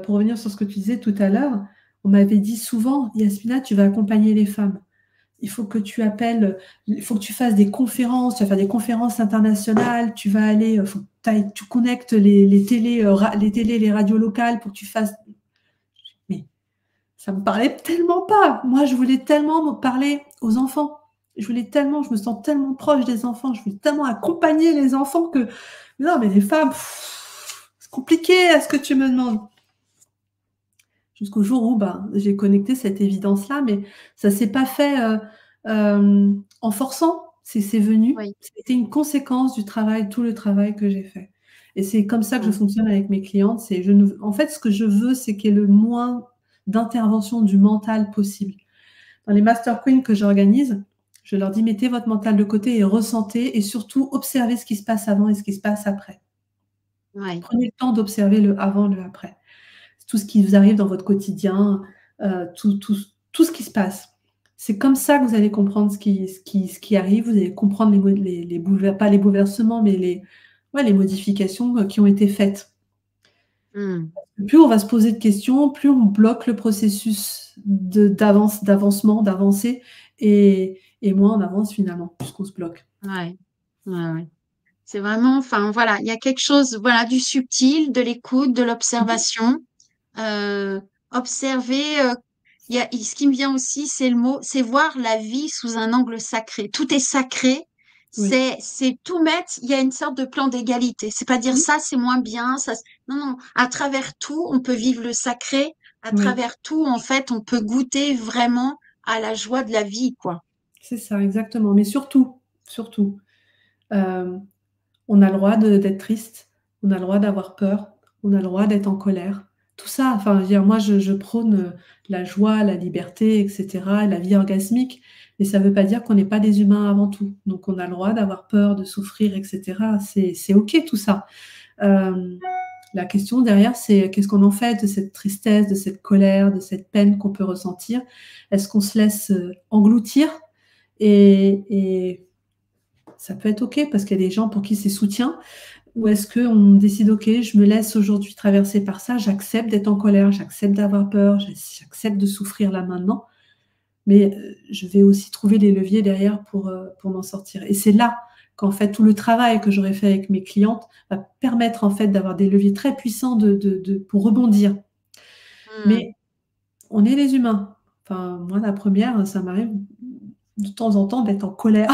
pour revenir sur ce que tu disais tout à l'heure, on m'avait dit souvent, Yasmina, tu vas accompagner les femmes. Il faut que tu fasses des conférences, tu vas faire des conférences internationales, tu vas aller, faut que tu connectes les télés, les télés, les radios locales pour que tu fasses. Mais ça me parlait tellement pas. Moi, je voulais tellement me parler aux enfants. Je me sens tellement proche des enfants, je voulais tellement accompagner les enfants que. Non, mais les femmes, c'est compliqué, est-ce que tu me demandes? Jusqu'au jour où j'ai connecté cette évidence-là, mais ça ne s'est pas fait en forçant, c'est venu. Oui. C'était une conséquence du travail, tout le travail que j'ai fait. Et c'est comme ça que je Mm. fonctionne avec mes clientes. En fait, ce que je veux, c'est qu'il y ait le moins d'intervention du mental possible. Dans les Master Queens que j'organise, je leur dis mettez votre mental de côté et ressentez et surtout observez ce qui se passe avant et ce qui se passe après. Ouais. Prenez le temps d'observer le avant, le après, tout ce qui vous arrive dans votre quotidien, tout ce qui se passe. C'est comme ça que vous allez comprendre ce qui arrive, vous allez comprendre pas les bouleversements, mais les modifications qui ont été faites. Mm. Plus on va se poser de questions, plus on bloque le processus d'avancement, d'avancer, et moins on avance finalement, puisqu'on se bloque. Ouais. Ouais, ouais. C'est vraiment, enfin voilà, il y a quelque chose, voilà, du subtil, de l'écoute, de l'observation. Euh, Observer, ce qui me vient aussi, c'est le mot, c'est voir la vie sous un angle sacré. Tout est sacré, Oui. c'est tout mettre, il y a une sorte de plan d'égalité. C'est pas dire Oui. ça, c'est moins bien, non, non, à travers tout, on peut vivre le sacré, à Oui. travers tout, en fait, on peut goûter vraiment à la joie de la vie, quoi. C'est ça, exactement. Mais surtout, euh, on a le droit d'être triste, on a le droit d'avoir peur, on a le droit d'être en colère. Tout ça, enfin, je veux dire, moi, je prône la joie, la liberté, etc., la vie orgasmique. Mais ça ne veut pas dire qu'on n'est pas des humains avant tout. Donc, on a le droit d'avoir peur, de souffrir, etc. C'est OK tout ça. La question derrière, c'est qu'est-ce qu'on en fait de cette tristesse, de cette colère, de cette peine qu'on peut ressentir? Est-ce qu'on se laisse engloutir? Et ça peut être OK parce qu'il y a des gens pour qui c'est soutien. Ou est-ce qu'on décide, OK, je me laisse aujourd'hui traverser par ça, j'accepte d'être en colère, j'accepte d'avoir peur, j'accepte de souffrir là maintenant, mais je vais aussi trouver des leviers derrière pour m'en sortir. Et c'est là qu'en fait, tout le travail que j'aurais fait avec mes clientes va permettre en fait d'avoir des leviers très puissants pour rebondir. Mais on est les humains. Enfin, moi, la première, ça m'arrive de temps en temps d'être en colère.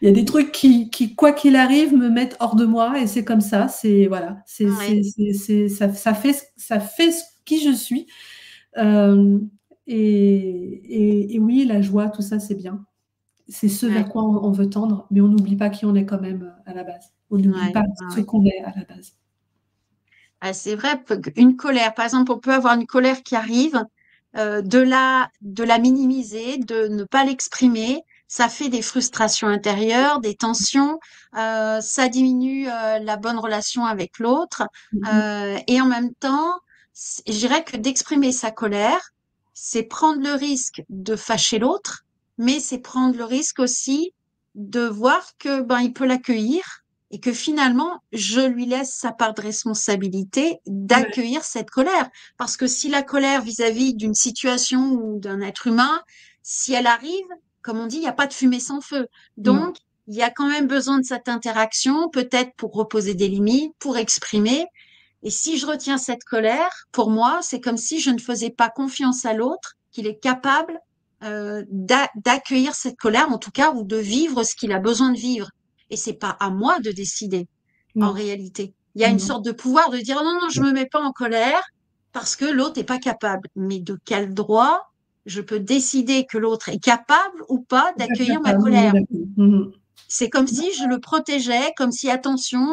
Il y a des trucs qui, quoi qu'il arrive, me mettent hors de moi et c'est comme ça. C'est voilà, ça fait qui je suis. Et oui, la joie, tout ça, c'est bien. C'est ce vers quoi on veut tendre, mais on n'oublie pas qui on est quand même à la base. On n'oublie pas ce qu'on est à la base. C'est vrai qu'une colère, par exemple, on peut avoir une colère qui arrive, de la minimiser, de ne pas l'exprimer, ça fait des frustrations intérieures, des tensions, ça diminue la bonne relation avec l'autre, et en même temps, je dirais que d'exprimer sa colère, c'est prendre le risque de fâcher l'autre, mais c'est prendre le risque aussi de voir que ben il peut l'accueillir et que finalement, je lui laisse sa part de responsabilité d'accueillir cette colère. Parce que si la colère vis-à-vis d'une situation ou d'un être humain, si elle arrive, comme on dit, il n'y a pas de fumée sans feu. Donc, il y a quand même besoin de cette interaction, peut-être pour reposer des limites, pour exprimer. Et si je retiens cette colère, pour moi, c'est comme si je ne faisais pas confiance à l'autre, qu'il est capable d'accueillir cette colère, en tout cas, ou de vivre ce qu'il a besoin de vivre. Et c'est pas à moi de décider, en réalité. Il y a une sorte de pouvoir de dire non, non, je me mets pas en colère parce que l'autre n'est pas capable. Mais de quel droit je peux décider que l'autre est capable ou pas d'accueillir ma colère? C'est comme si je le protégeais, comme si, attention,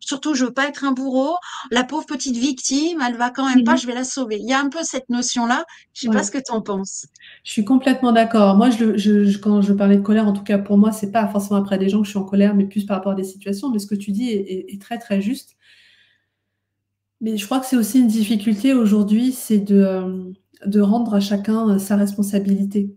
surtout je veux pas être un bourreau, la pauvre petite victime, elle va quand même pas, je vais la sauver. Il y a un peu cette notion-là. Je sais pas ce que tu en penses. Je suis complètement d'accord. Moi, quand je parlais de colère, en tout cas pour moi, c'est pas forcément après des gens que je suis en colère, mais plus par rapport à des situations. Mais ce que tu dis est très très juste. Mais je crois que c'est aussi une difficulté aujourd'hui, c'est de rendre à chacun sa responsabilité,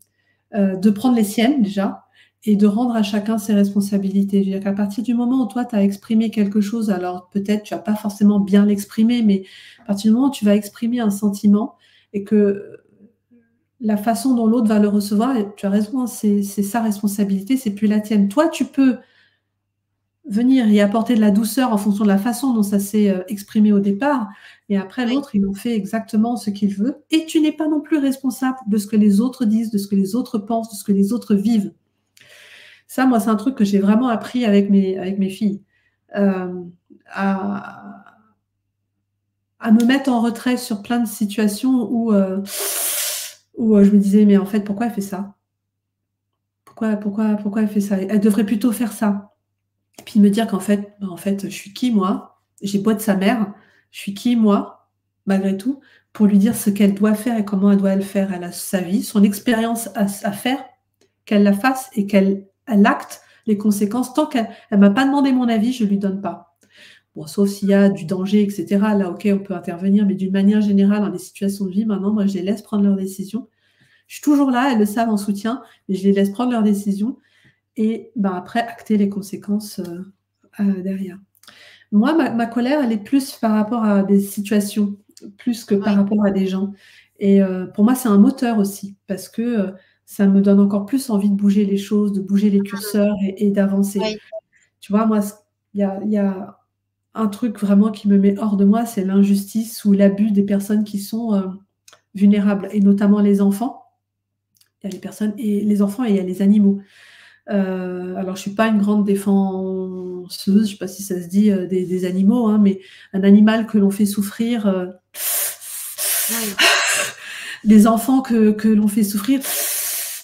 de prendre les siennes déjà, et de rendre à chacun ses responsabilités. Je veux dire qu'à partir du moment où toi, tu as exprimé quelque chose, alors peut-être tu vas pas forcément bien l'exprimer, mais à partir du moment où tu vas exprimer un sentiment et que la façon dont l'autre va le recevoir, et tu as raison, c'est sa responsabilité, c'est plus la tienne. Toi, tu peux venir y apporter de la douceur en fonction de la façon dont ça s'est exprimé au départ, et après l'autre, il en fait exactement ce qu'il veut, et tu n'es pas non plus responsable de ce que les autres disent, de ce que les autres pensent, de ce que les autres vivent. Ça, moi, c'est un truc que j'ai vraiment appris avec mes filles, à me mettre en retrait sur plein de situations où je me disais, mais en fait, pourquoi elle fait ça? Pourquoi elle fait ça? Elle devrait plutôt faire ça. Et puis me dire qu'en fait, je suis qui, moi? J'ai beau être sa mère, je suis qui, moi, malgré tout, pour lui dire ce qu'elle doit faire et comment elle doit le faire. Elle a sa vie, son expérience à faire, qu'elle la fasse et qu'elle acte les conséquences. Tant qu'elle ne m'a pas demandé mon avis, je ne lui donne pas. Bon, sauf s'il y a du danger, etc. Là, OK, on peut intervenir, mais d'une manière générale, dans les situations de vie, maintenant, moi, je les laisse prendre leurs décisions. Je suis toujours là, elles le savent en soutien, mais je les laisse prendre leurs décisions et après, acter les conséquences derrière. Moi, ma colère, elle est plus par rapport à des situations, plus que par rapport à des gens. Et pour moi, c'est un moteur aussi, parce que ça me donne encore plus envie de bouger les choses, de bouger les curseurs et d'avancer. Tu vois, moi, il y a un truc vraiment qui me met hors de moi, c'est l'injustice ou l'abus des personnes qui sont vulnérables, et notamment les enfants. Il y a les personnes et les enfants et il y a les animaux. Alors, je ne suis pas une grande défenseuse, je ne sais pas si ça se dit, des animaux, hein, mais un animal que l'on fait souffrir, des enfants que l'on fait souffrir,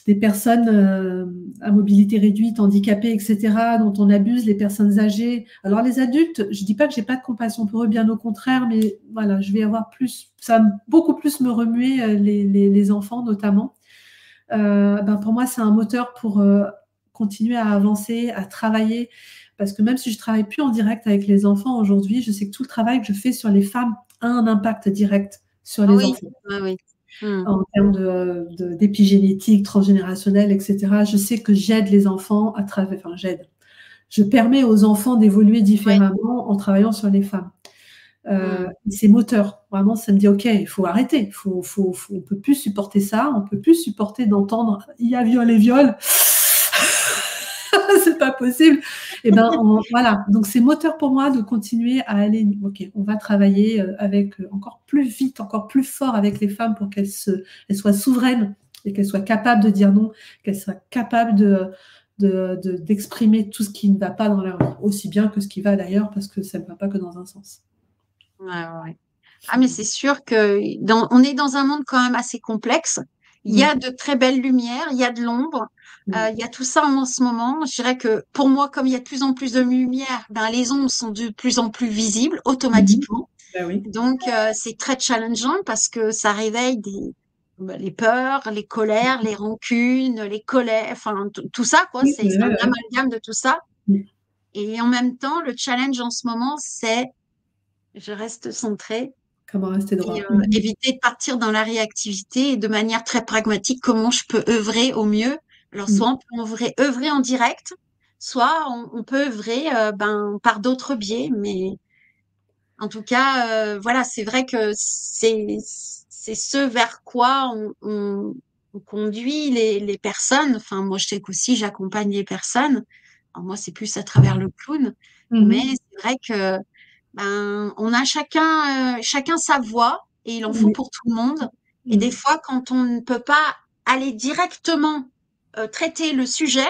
des personnes à mobilité réduite, handicapées, etc., dont on abuse, les personnes âgées. Alors, les adultes, je ne dis pas que je n'ai pas de compassion pour eux, bien au contraire, mais voilà, je vais avoir plus, ça va beaucoup plus me remuer les enfants notamment. pour moi, c'est un moteur pour continuer à avancer, à travailler. Parce que même si je travaille plus en direct avec les enfants aujourd'hui, je sais que tout le travail que je fais sur les femmes a un impact direct sur les Oui, enfants. oui, oui. Hmm. En termes d'épigénétique, transgénérationnelle, etc. Je sais que j'aide les enfants à travers, enfin j'aide. Je permets aux enfants d'évoluer Oui. différemment en travaillant sur les femmes. Hmm. C'est moteur. Vraiment, ça me dit, OK, il faut arrêter. On peut plus supporter ça. On peut plus supporter d'entendre il y a viol et viol. C'est pas possible. Et voilà. Donc, c'est moteur pour moi de continuer à aller. OK, on va travailler avec encore plus vite, encore plus fort avec les femmes pour elles soient souveraines et qu'elles soient capables de dire non, qu'elles soient capables d'exprimer tout ce qui ne va pas dans leur vie, aussi bien que ce qui va d'ailleurs, parce que ça ne va pas que dans un sens. Ouais, ouais, ouais. Ah, mais c'est sûr que on est dans un monde quand même assez complexe. Il y Mm. a de très belles lumières, il y a de l'ombre, Mm. il y a tout ça en ce moment. Je dirais que pour moi, comme il y a de plus en plus de lumière, ben, les ombres sont de plus en plus visibles Mhm. automatiquement. Ben oui. Donc, c'est très challengeant parce que ça réveille les peurs, les colères, les rancunes, les colères, enfin, tout ça, quoi. Oui, C'est ouais, un ouais. amalgame de tout ça. Mm. Et en même temps, le challenge en ce moment, c'est je reste centrée Comment rester et droit. Mhm. éviter de partir dans la réactivité et de manière très pragmatique, comment je peux œuvrer au mieux. Alors, Mm. soit on peut œuvrer en direct, soit on peut œuvrer ben, par d'autres biais, mais en tout cas, voilà, c'est vrai que c'est ce vers quoi on conduit les personnes. Enfin, moi, je sais qu'aussi j'accompagne les personnes. Alors, moi, c'est plus à travers le clown, mais Mhm. c'est vrai que ben, on a chacun sa voix et il en faut Oui. pour tout le monde. Et des Mm. fois, quand on ne peut pas aller directement traiter le sujet,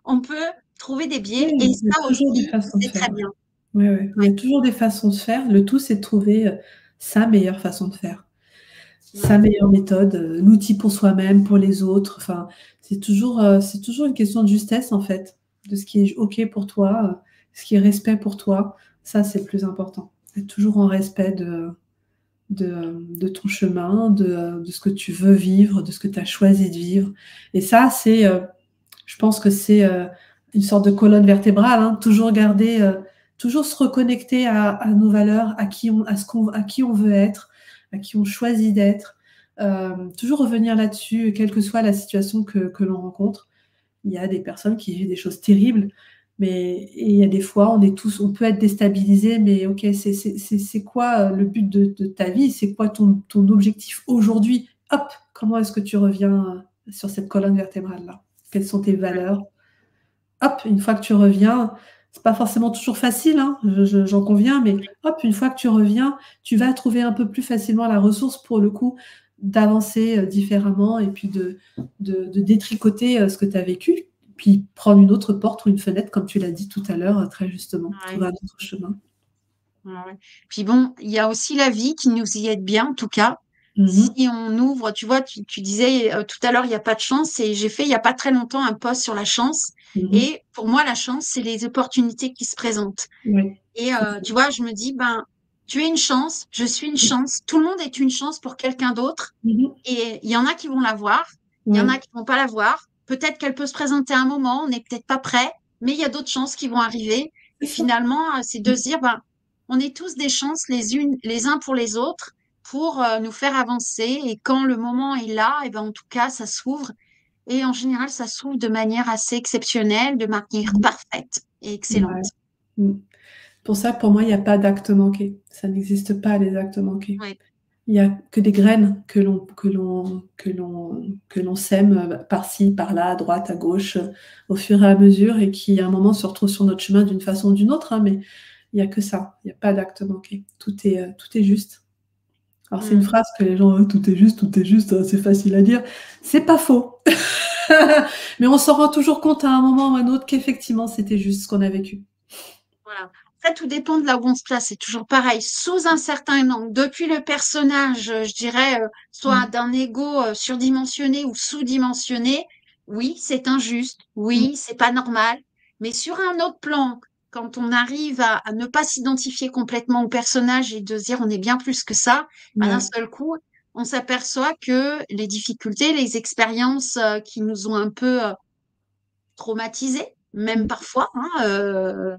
on peut trouver des Oui, biais et il y a ça toujours des aussi, façons de c'est très faire. bien. Ouais, ouais. Il y Ouais, a toujours des façons de faire. Le tout, c'est de trouver sa meilleure façon de faire, sa ouais. meilleure méthode, l'outil pour soi-même, pour les autres. Enfin, c'est toujours une question de justesse, en fait, de ce qui est OK pour toi, ce qui est respect pour toi. Ça, c'est le plus important. Être toujours en respect de ton chemin, de ce que tu veux vivre, de ce que tu as choisi de vivre. Et ça, je pense que c'est une sorte de colonne vertébrale, hein, toujours garder, toujours se reconnecter à nos valeurs, à qui on veut être, à qui on choisit d'être. Toujours revenir là-dessus, quelle que soit la situation que l'on rencontre. Il y a des personnes qui vivent des choses terribles, et il y a des fois, on peut être déstabilisé, mais ok, c'est quoi le but de ta vie? C'est quoi ton objectif aujourd'hui? Hop, comment est-ce que tu reviens sur cette colonne vertébrale-là? Quelles sont tes valeurs? Hop, une fois que tu reviens, c'est pas forcément toujours facile, hein, j'en conviens, mais hop, une fois que tu reviens, tu vas trouver un peu plus facilement la ressource pour le coup d'avancer différemment et puis de détricoter ce que tu as vécu, puis prendre une autre porte ou une fenêtre, comme tu l'as dit tout à l'heure, très justement, Ouais, trouver un autre chemin. ouais, ouais. Puis bon, il y a aussi la vie qui nous y aide bien, en tout cas. Si Mhm, on ouvre, tu vois, tu disais tout à l'heure, il n'y a pas de chance, et j'ai fait il n'y a pas très longtemps un post sur la chance. mhm. Et pour moi, la chance, c'est les opportunités qui se présentent. Oui, Et tout à fait. tu vois, je me dis, ben, tu es une chance, je suis une chance, tout le monde est une chance pour quelqu'un d'autre. Mhm. Et il y en a qui vont la voir, il y en a Ouais, qui vont pas la voir. Peut-être qu'elle peut se présenter à un moment, on n'est peut-être pas prêt, mais il y a d'autres chances qui vont arriver. c'est Et ça. finalement, c'est de se dire, ben, on est tous des chances les uns pour les autres pour nous faire avancer. Et quand le moment est là, et ben, en tout cas, ça s'ouvre. Et en général, ça s'ouvre de manière assez exceptionnelle, de manière Mhm. parfaite et Ouais. excellente. Mm. Pour ça, pour moi, il n'y a pas d'acte manqué. Ça n'existe pas, les actes manqués. Ouais. Il y a que des graines que l'on sème par-ci, par-là, à droite, à gauche, au fur et à mesure, et qui, à un moment, se retrouvent sur notre chemin d'une façon ou d'une autre, hein, mais il y a que ça. Il y a pas d'acte manqué. Tout est juste. Alors, c'est une Mm. phrase que les gens: tout est juste, c'est facile à dire». C'est pas faux. Mais on s'en rend toujours compte à un moment ou à un autre qu'effectivement, c'était juste ce qu'on a vécu. Voilà. Ça, tout dépend de là où on se place. C'est toujours pareil. Sous un certain angle, depuis le personnage, je dirais, soit Mmh. d'un ego surdimensionné ou sous-dimensionné, oui, c'est injuste. Mmh. Oui, c'est pas normal. Mais sur un autre plan, quand on arrive à ne pas s'identifier complètement au personnage et de se dire on est bien plus que ça, ben, d'un Ouais. seul coup, on s'aperçoit que les difficultés, les expériences qui nous ont un peu traumatisés, même parfois, hein,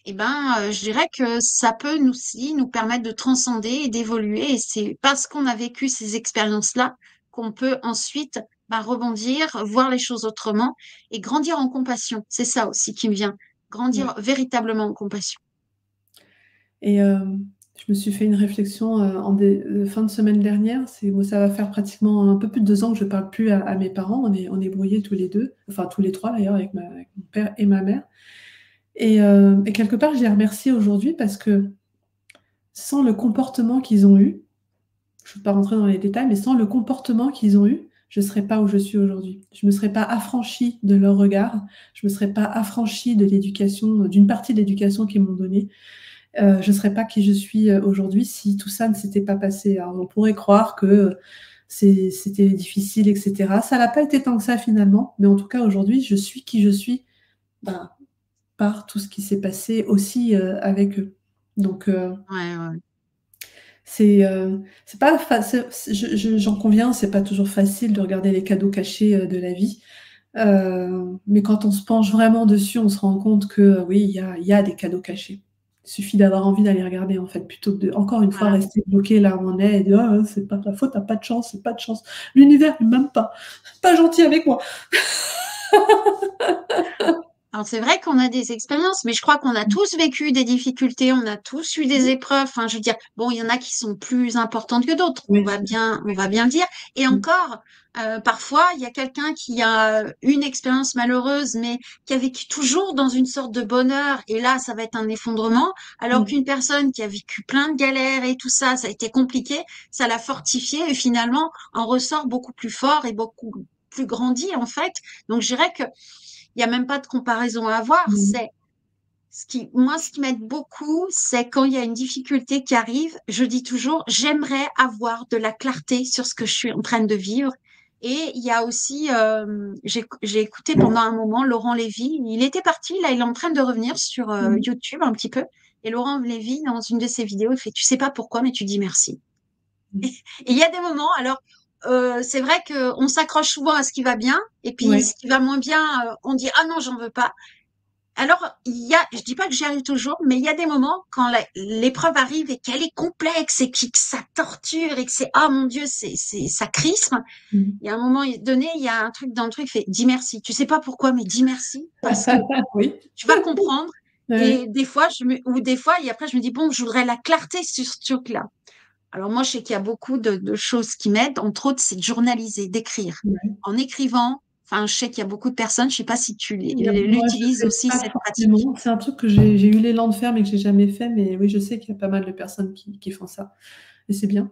je dirais que ça peut nous aussi nous permettre de transcender et d'évoluer. Et c'est parce qu'on a vécu ces expériences-là qu'on peut ensuite rebondir, voir les choses autrement et grandir en compassion. C'est ça aussi qui me vient, Ouais. grandir véritablement en compassion. Et je me suis fait une réflexion fin de semaine dernière. Bon, ça va faire pratiquement un peu plus de 2 ans que je parle plus à mes parents. On est brouillés tous les deux, enfin tous les trois d'ailleurs, avec mon père et ma mère. Et quelque part, je les remercie aujourd'hui parce que sans le comportement qu'ils ont eu, je ne vais pas rentrer dans les détails, mais sans le comportement qu'ils ont eu, je ne serais pas où je suis aujourd'hui. Je ne me serais pas affranchie de leur regard, je ne me serais pas affranchie de l'éducation, d'une partie de l'éducation qu'ils m'ont donnée. Je ne serais pas qui je suis aujourd'hui si tout ça ne s'était pas passé. Alors, on pourrait croire que c'était difficile, etc. Ça n'a pas été tant que ça finalement, mais en tout cas aujourd'hui, je suis qui je suis par tout ce qui s'est passé aussi avec eux. Donc, Ouais, ouais. c'est pas j'en conviens, c'est pas toujours facile de regarder les cadeaux cachés de la vie. Mais quand on se penche vraiment dessus, on se rend compte que oui, il y a des cadeaux cachés. Il suffit d'avoir envie d'aller regarder, en fait, plutôt que de, encore une fois, Voilà. rester bloqué là où on est et de ah, c'est pas ta faute, t'as pas de chance, c'est pas de chance. L'univers ne m'aime pas gentil avec moi. Alors c'est vrai qu'on a des expériences, mais je crois qu'on a tous vécu des difficultés, on a tous eu des épreuves. Enfin, je veux dire, bon, il y en a qui sont plus importantes que d'autres, Oui. on va bien le dire. Et encore, parfois, il y a quelqu'un qui a une expérience malheureuse, mais qui a vécu toujours dans une sorte de bonheur, et là, ça va être un effondrement. Alors Mm. qu'une personne qui a vécu plein de galères et tout ça, ça a été compliqué, ça l'a fortifié et finalement en ressort beaucoup plus fort et beaucoup plus grandi en fait. Donc je dirais que il n'y a même pas de comparaison à avoir. Mm. C'est ce qui m'aide beaucoup, c'est quand il y a une difficulté qui arrive, je dis toujours, j'aimerais avoir de la clarté sur ce que je suis en train de vivre. Et il y a aussi, j'ai écouté pendant un moment Laurent Lévy. Il était parti, là, il est en train de revenir sur Mm. YouTube un petit peu. Et Laurent Lévy, dans une de ses vidéos, il fait, tu sais pas pourquoi, mais tu dis merci. Mm. Et il y a des moments, alors, c'est vrai qu'on s'accroche souvent à ce qui va bien, et puis Ouais. ce qui va moins bien, on dit, ah non, j'en veux pas. Alors, je dis pas que j'y arrive toujours, mais il y a des moments quand l'épreuve arrive et qu'elle est complexe et que ça torture et que c'est, ah mon Dieu, ça crispe. Mm. Il y a un moment donné, il y a un truc dans le truc, fait, dis merci. Tu sais pas pourquoi, mais dis merci parce que Oui. tu vas comprendre. Ouais. Et des fois, ou des fois, et après, je me dis, bon, je voudrais la clarté sur ce truc-là. Alors moi, je sais qu'il y a beaucoup de choses qui m'aident. Entre autres, c'est de journaliser, d'écrire. Ouais. En écrivant, enfin, je sais qu'il y a beaucoup de personnes, je sais pas si tu Moi, je l'utilises fais aussi, pas cette pratique. forcément. C'est un truc que j'ai eu l'élan de faire, mais que j'ai jamais fait. Mais oui, je sais qu'il y a pas mal de personnes qui font ça. Et c'est bien.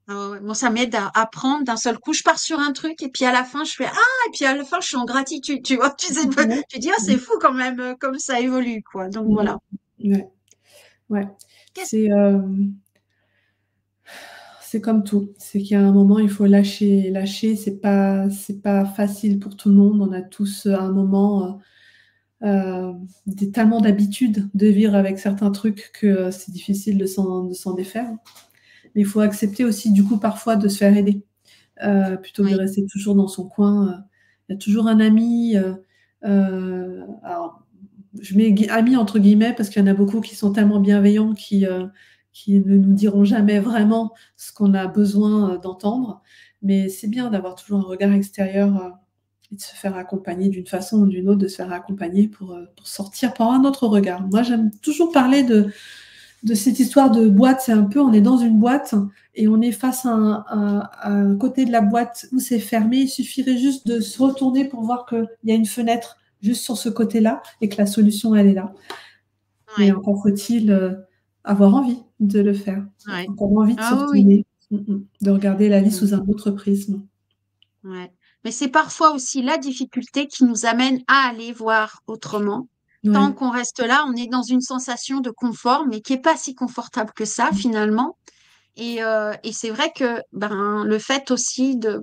Ah ouais, moi, ça m'aide à apprendre d'un seul coup. Je pars sur un truc et puis à la fin, je fais ah, et puis à la fin, je suis en gratitude, tu vois. Tu sais, Ouais. tu dis ah, c'est fou quand même comme ça évolue, quoi. Donc Mm. voilà. Ouais. Ouais. Qu'est-ce C'est comme tout. C'est qu'il y a un moment, il faut lâcher. Lâcher, c'est pas facile pour tout le monde. On a tous à un moment tellement d'habitude de vivre avec certains trucs que c'est difficile de s'en défaire. Mais il faut accepter aussi, du coup, parfois de se faire aider. Plutôt que de Oui, rester toujours dans son coin. Il y a toujours un ami. Alors, je mets amis entre guillemets parce qu'il y en a beaucoup qui sont tellement bienveillants qui ne nous diront jamais vraiment ce qu'on a besoin d'entendre. Mais c'est bien d'avoir toujours un regard extérieur et de se faire accompagner d'une façon ou d'une autre, de se faire accompagner pour sortir, pour avoir un autre regard. Moi, j'aime toujours parler de cette histoire de boîte. C'est un peu, on est dans une boîte et on est face à un côté de la boîte où c'est fermé. Il suffirait juste de se retourner pour voir qu'il y a une fenêtre juste sur ce côté-là et que la solution, elle est là. Mais ouais, encore faut-il avoir envie de le faire, ouais. encore envie de se Ah oui, retourner, de regarder la vie oui. sous un autre prisme. Ouais. Mais c'est parfois aussi la difficulté qui nous amène à aller voir autrement. Tant Ouais. qu'on reste là, on est dans une sensation de confort, mais qui est pas si confortable que ça finalement. Et c'est vrai que le fait aussi de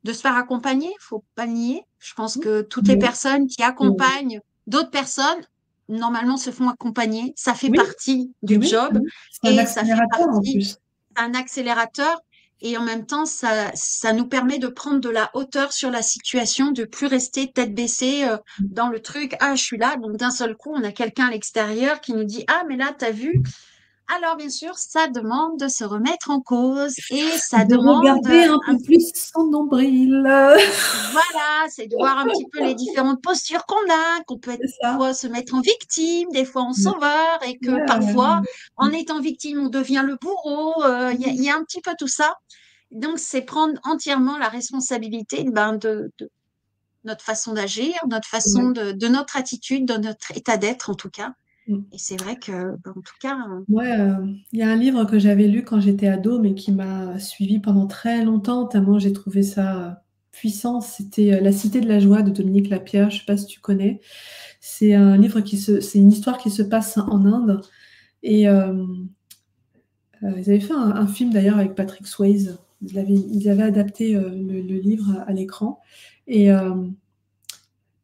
se faire accompagner, faut pas le nier. Je pense que toutes les Ouais. personnes qui accompagnent d'autres personnes, normalement, se font accompagner. Ça fait Oui, partie mais du oui, job c'est un et ça fait accélérateur en partie plus. d'un accélérateur. et en même temps, ça nous permet de prendre de la hauteur sur la situation, de plus rester tête baissée dans le truc. Ah, je suis là, donc d'un seul coup, on a quelqu'un à l'extérieur qui nous dit, ah, mais là, t'as vu? Alors, bien sûr, ça demande de se remettre en cause et ça De demande regarder un peu plus son nombril. voilà, c'est de voir un petit peu les différentes postures qu'on peut être C'est ça. fois se mettre en victime, des fois en Ouais, sauveur, et que ouais, ouais, parfois, en ouais. étant victime, on devient le bourreau. Il y a un petit peu tout ça. Donc, c'est prendre entièrement la responsabilité de notre façon d'agir, notre façon Ouais. de notre attitude, de notre état d'être en tout cas. Mm. Et c'est vrai que, en tout cas, Ouais, il y a un livre que j'avais lu quand j'étais ado, mais qui m'a suivi pendant très longtemps, tellement j'ai trouvé ça puissant. C'était La Cité de la joie de Dominique Lapierre. Je sais pas si tu connais. C'est une histoire qui se passe en Inde. Et ils avaient fait un film d'ailleurs avec Patrick Swayze. Ils avaient adapté le livre à l'écran. Et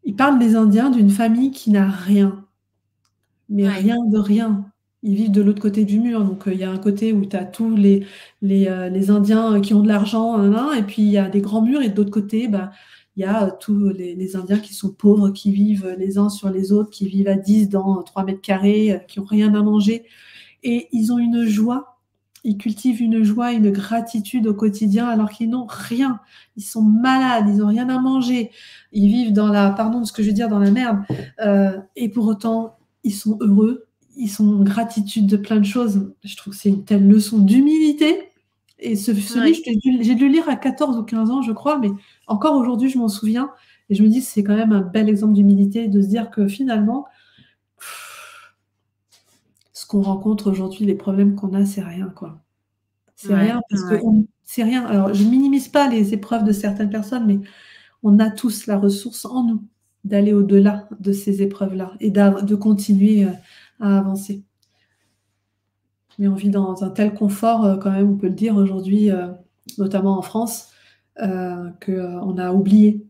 il parle des Indiens, d'une famille qui n'a rien, mais ouais, rien de rien. Ils vivent de l'autre côté du mur. Donc il y a un côté où tu as tous les Indiens qui ont de l'argent, nan, nan, et puis il y a des grands murs. Et de l'autre côté, bah, il y a tous les Indiens qui sont pauvres, qui vivent les uns sur les autres, qui vivent à 10 dans 3 mètres carrés, qui n'ont rien à manger. Et ils ont une joie, ils cultivent une joie, une gratitude au quotidien alors qu'ils n'ont rien. Ils sont malades, ils n'ont rien à manger. Ils vivent pardon de ce que je veux dire, dans la merde. Et pour autant, ils sont heureux, ils sont en gratitude de plein de choses. Je trouve que c'est une telle leçon d'humilité. Et ce livre, ouais, j'ai dû le lire à 14 ou 15 ans, je crois, mais encore aujourd'hui, je m'en souviens. Et je me dis, c'est quand même un bel exemple d'humilité de se dire que finalement, ce qu'on rencontre aujourd'hui, les problèmes qu'on a, c'est rien, quoi. C'est ouais, rien parce que ouais. c'est rien. Alors, je minimise pas les épreuves de certaines personnes, mais on a tous la ressource en nous d'aller au-delà de ces épreuves-là et de continuer à avancer. Mais on vit dans un tel confort, quand même, on peut le dire aujourd'hui, notamment en France, qu'on a oublié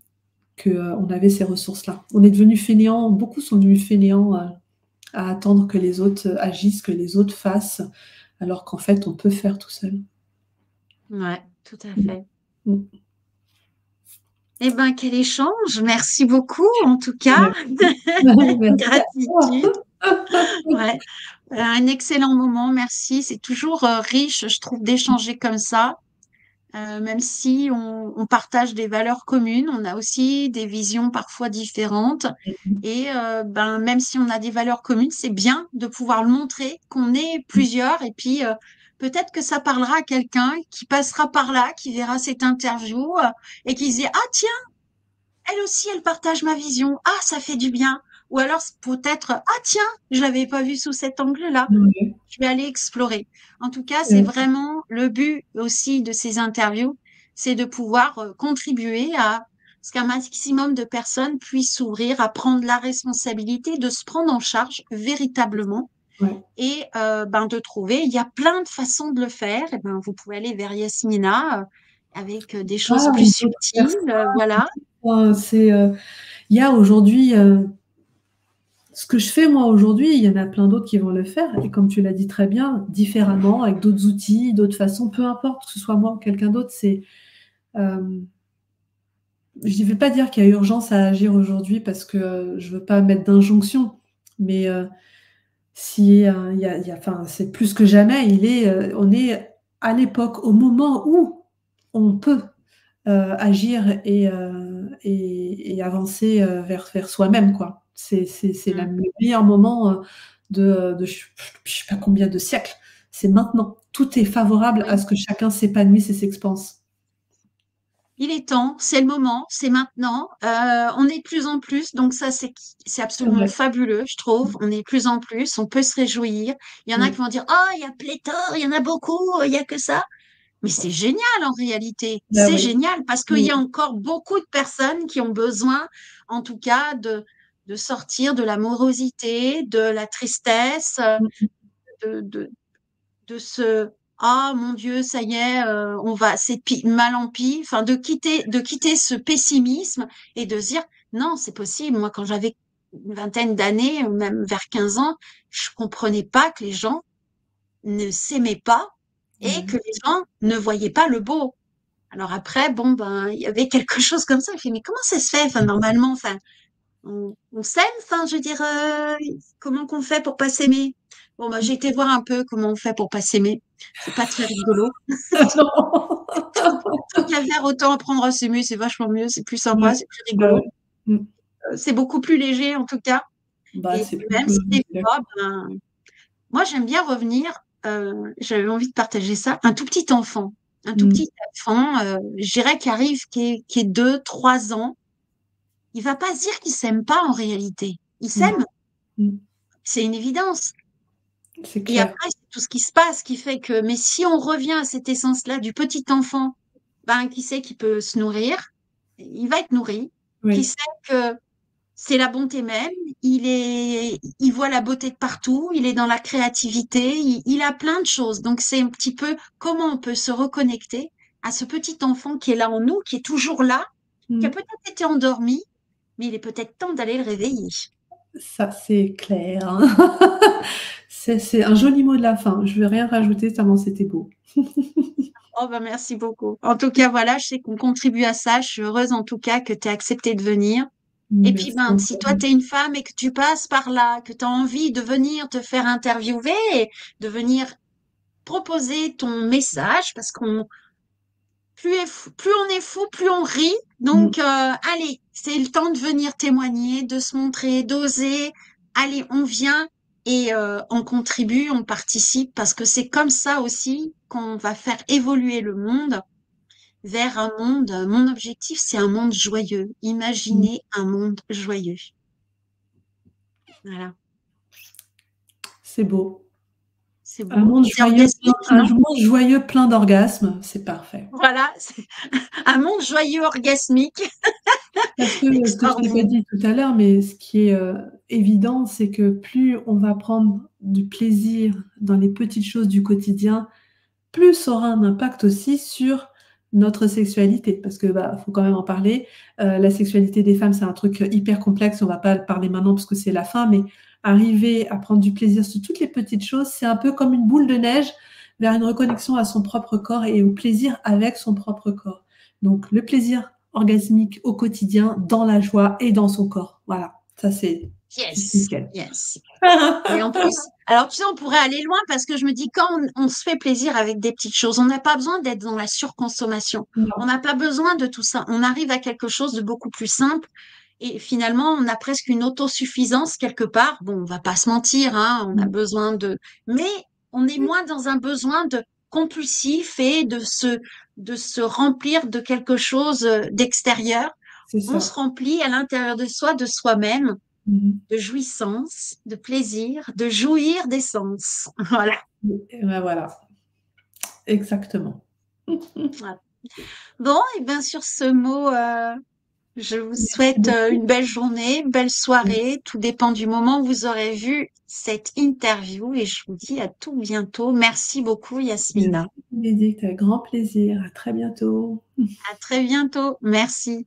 qu'on avait ces ressources-là. On est devenus fainéants, beaucoup sont devenus fainéants à attendre que les autres agissent, que les autres fassent, alors qu'en fait, on peut faire tout seul. Ouais, tout à Mm. fait. Mm. Eh ben, quel échange! Merci beaucoup, en tout cas. Merci. Merci à Gratitude. toi. Ouais, un excellent moment. Merci. C'est toujours riche, je trouve, d'échanger comme ça. Même si on partage des valeurs communes, on a aussi des visions parfois différentes. Et ben, même si on a des valeurs communes, c'est bien de pouvoir le montrer qu'on est plusieurs. Et puis, peut-être que ça parlera à quelqu'un qui passera par là, qui verra cette interview et qui se dit, ah tiens, elle aussi, elle partage ma vision. Ah, ça fait du bien. Ou alors peut-être, ah tiens, je l'avais pas vu sous cet angle-là. Ouais. Je vais aller explorer. En tout cas, c'est Euh, vraiment le but aussi de ces interviews, c'est de pouvoir contribuer à ce qu'un maximum de personnes puissent s'ouvrir, à prendre la responsabilité de se prendre en charge véritablement ouais. et ben, de trouver. Il y a plein de façons de le faire. Et ben, vous pouvez aller vers Yasmina avec des choses Ah, plus ou d'autres subtiles. personnes. Voilà. Il y a aujourd'hui, ce que je fais moi aujourd'hui, il y en a plein d'autres qui vont le faire. Et comme tu l'as dit très bien, différemment, avec d'autres outils, d'autres façons, peu importe que ce soit moi ou quelqu'un d'autre, euh, je ne vais pas dire qu'il y a urgence à agir aujourd'hui parce que je ne veux pas mettre d'injonction. Mais si, enfin, c'est plus que jamais, on est à l'époque, au moment où on peut agir et avancer vers soi-même, quoi. C'est Mm. le meilleur moment de je ne sais pas combien de siècles. C'est maintenant. Tout est favorable à Oui. ce que chacun s'épanouisse et s'expanse. Il est temps, c'est le moment, c'est maintenant. On est de plus en plus, donc ça c'est C'est absolument vrai. fabuleux, je trouve. On est de plus en plus, on peut se réjouir. Il y en a qui Mm. vont dire, oh, il y a pléthore, il y en a beaucoup, il y a que ça. Mais c'est génial en réalité. Bah C'est oui. génial parce qu'il Mm. y a encore beaucoup de personnes qui ont besoin, en tout cas, de sortir de la morosité, de la tristesse, Mm. de, de, de ce ah mon Dieu, ça y est, on va, c'est mal en pis, enfin de quitter ce pessimisme et de se dire non, c'est possible. Moi, quand j'avais une vingtaine d'années, ou même vers 15 ans, je comprenais pas que les gens ne s'aimaient pas et Ouais. que les gens ne voyaient pas le beau. Alors après, bon, ben, il y avait quelque chose comme ça. Il fait, mais comment ça se fait? Enfin, normalement, enfin, on s'aime, enfin, je veux dire, comment qu'on fait pour pas s'aimer? Bon, bah, j'ai été voir un peu comment on fait pour pas s'aimer. C'est pas très rigolo. Non. Tant qu'à faire, autant apprendre à s'aimer, c'est vachement mieux, c'est plus Ouais, sympa, c'est plus bah, rigolo. ouais. Mmh. C'est beaucoup plus léger, en tout cas. Bah, Et c'est plus même si cool, des fois, d'accord. ben, moi, j'aime bien revenir, j'avais envie de partager ça, un tout petit enfant. Un tout Mmh. petit enfant, je dirais, qui est 2, 3 ans. Il va pas se dire qu'il s'aime pas en réalité. Il Non. s'aime, Mmh. c'est une évidence. C'est Et clair. après, c'est tout ce qui se passe qui fait que, mais si on revient à cette essence-là du petit enfant, ben, qui sait qu'il peut se nourrir, il va être nourri, qui Oui. sait que c'est la bonté même, il voit la beauté de partout, il est dans la créativité, il a plein de choses. Donc, c'est un petit peu comment on peut se reconnecter à ce petit enfant qui est là en nous, qui est toujours là, qui a Mmh. peut-être été endormi, mais il est peut-être temps d'aller le réveiller. Ça, c'est clair, hein. C'est un joli mot de la fin. Je vais rien rajouter tellement c'était beau. Oh, ben merci beaucoup. En tout cas, voilà, je sais qu'on contribue à ça. Je suis heureuse en tout cas que tu aies accepté de venir. Et puis, Merci ben, si toi, encore. tu es une femme et que tu passes par là, que tu as envie de venir te faire interviewer, et de venir proposer ton message, parce qu'on plus on est fou, plus on rit. Mmh. Donc, allez, c'est le temps de venir témoigner, de se montrer, d'oser. Allez, on vient et on contribue, on participe, parce que c'est comme ça aussi qu'on va faire évoluer le monde vers un monde. Mon objectif, c'est un monde joyeux. Mmh. Imaginez un monde joyeux. Voilà, C'est beau. c'est Un beau. monde C'est joyeux, orgasmique, un non? monde joyeux plein d'orgasmes, c'est parfait. Voilà, c'est un monde joyeux orgasmique, Parce que ce que je t'ai pas extraordinaire. dit tout à l'heure, mais ce qui est, évident, c'est que plus on va prendre du plaisir dans les petites choses du quotidien, plus ça aura un impact aussi sur notre sexualité. Parce que, bah, faut quand même en parler. La sexualité des femmes, c'est un truc hyper complexe. On va pas le parler maintenant parce que c'est la fin, mais arriver à prendre du plaisir sur toutes les petites choses, c'est un peu comme une boule de neige vers une reconnexion à son propre corps et au plaisir avec son propre corps. Donc le plaisir orgasmique au quotidien, dans la joie et dans son corps. Voilà, ça c'est juste Yes, nickel. yes. Et en plus, alors tu sais, on pourrait aller loin parce que je me dis, quand on se fait plaisir avec des petites choses, on n'a pas besoin d'être dans la surconsommation. On Non. n'a pas besoin de tout ça. On arrive à quelque chose de beaucoup plus simple. Et finalement, on a presque une autosuffisance quelque part. Bon, on va pas se mentir, hein, on a Mmh. besoin de, mais on est moins dans un besoin de compulsif et de se remplir de quelque chose d'extérieur. C'est On se ça. remplit à l'intérieur de soi, de soi-même, Mmh. de jouissance, de plaisir, de jouir des sens. Voilà. Et bah, voilà, exactement. Voilà. Bon, et bien sur ce mot, je vous Merci souhaite beaucoup. une belle journée, une belle soirée. Tout dépend du moment où vous aurez vu cette interview et je vous dis à tout bientôt. Merci beaucoup, Merci Yasmina. Bénédicte, avec grand plaisir. À très bientôt. À très bientôt. Merci.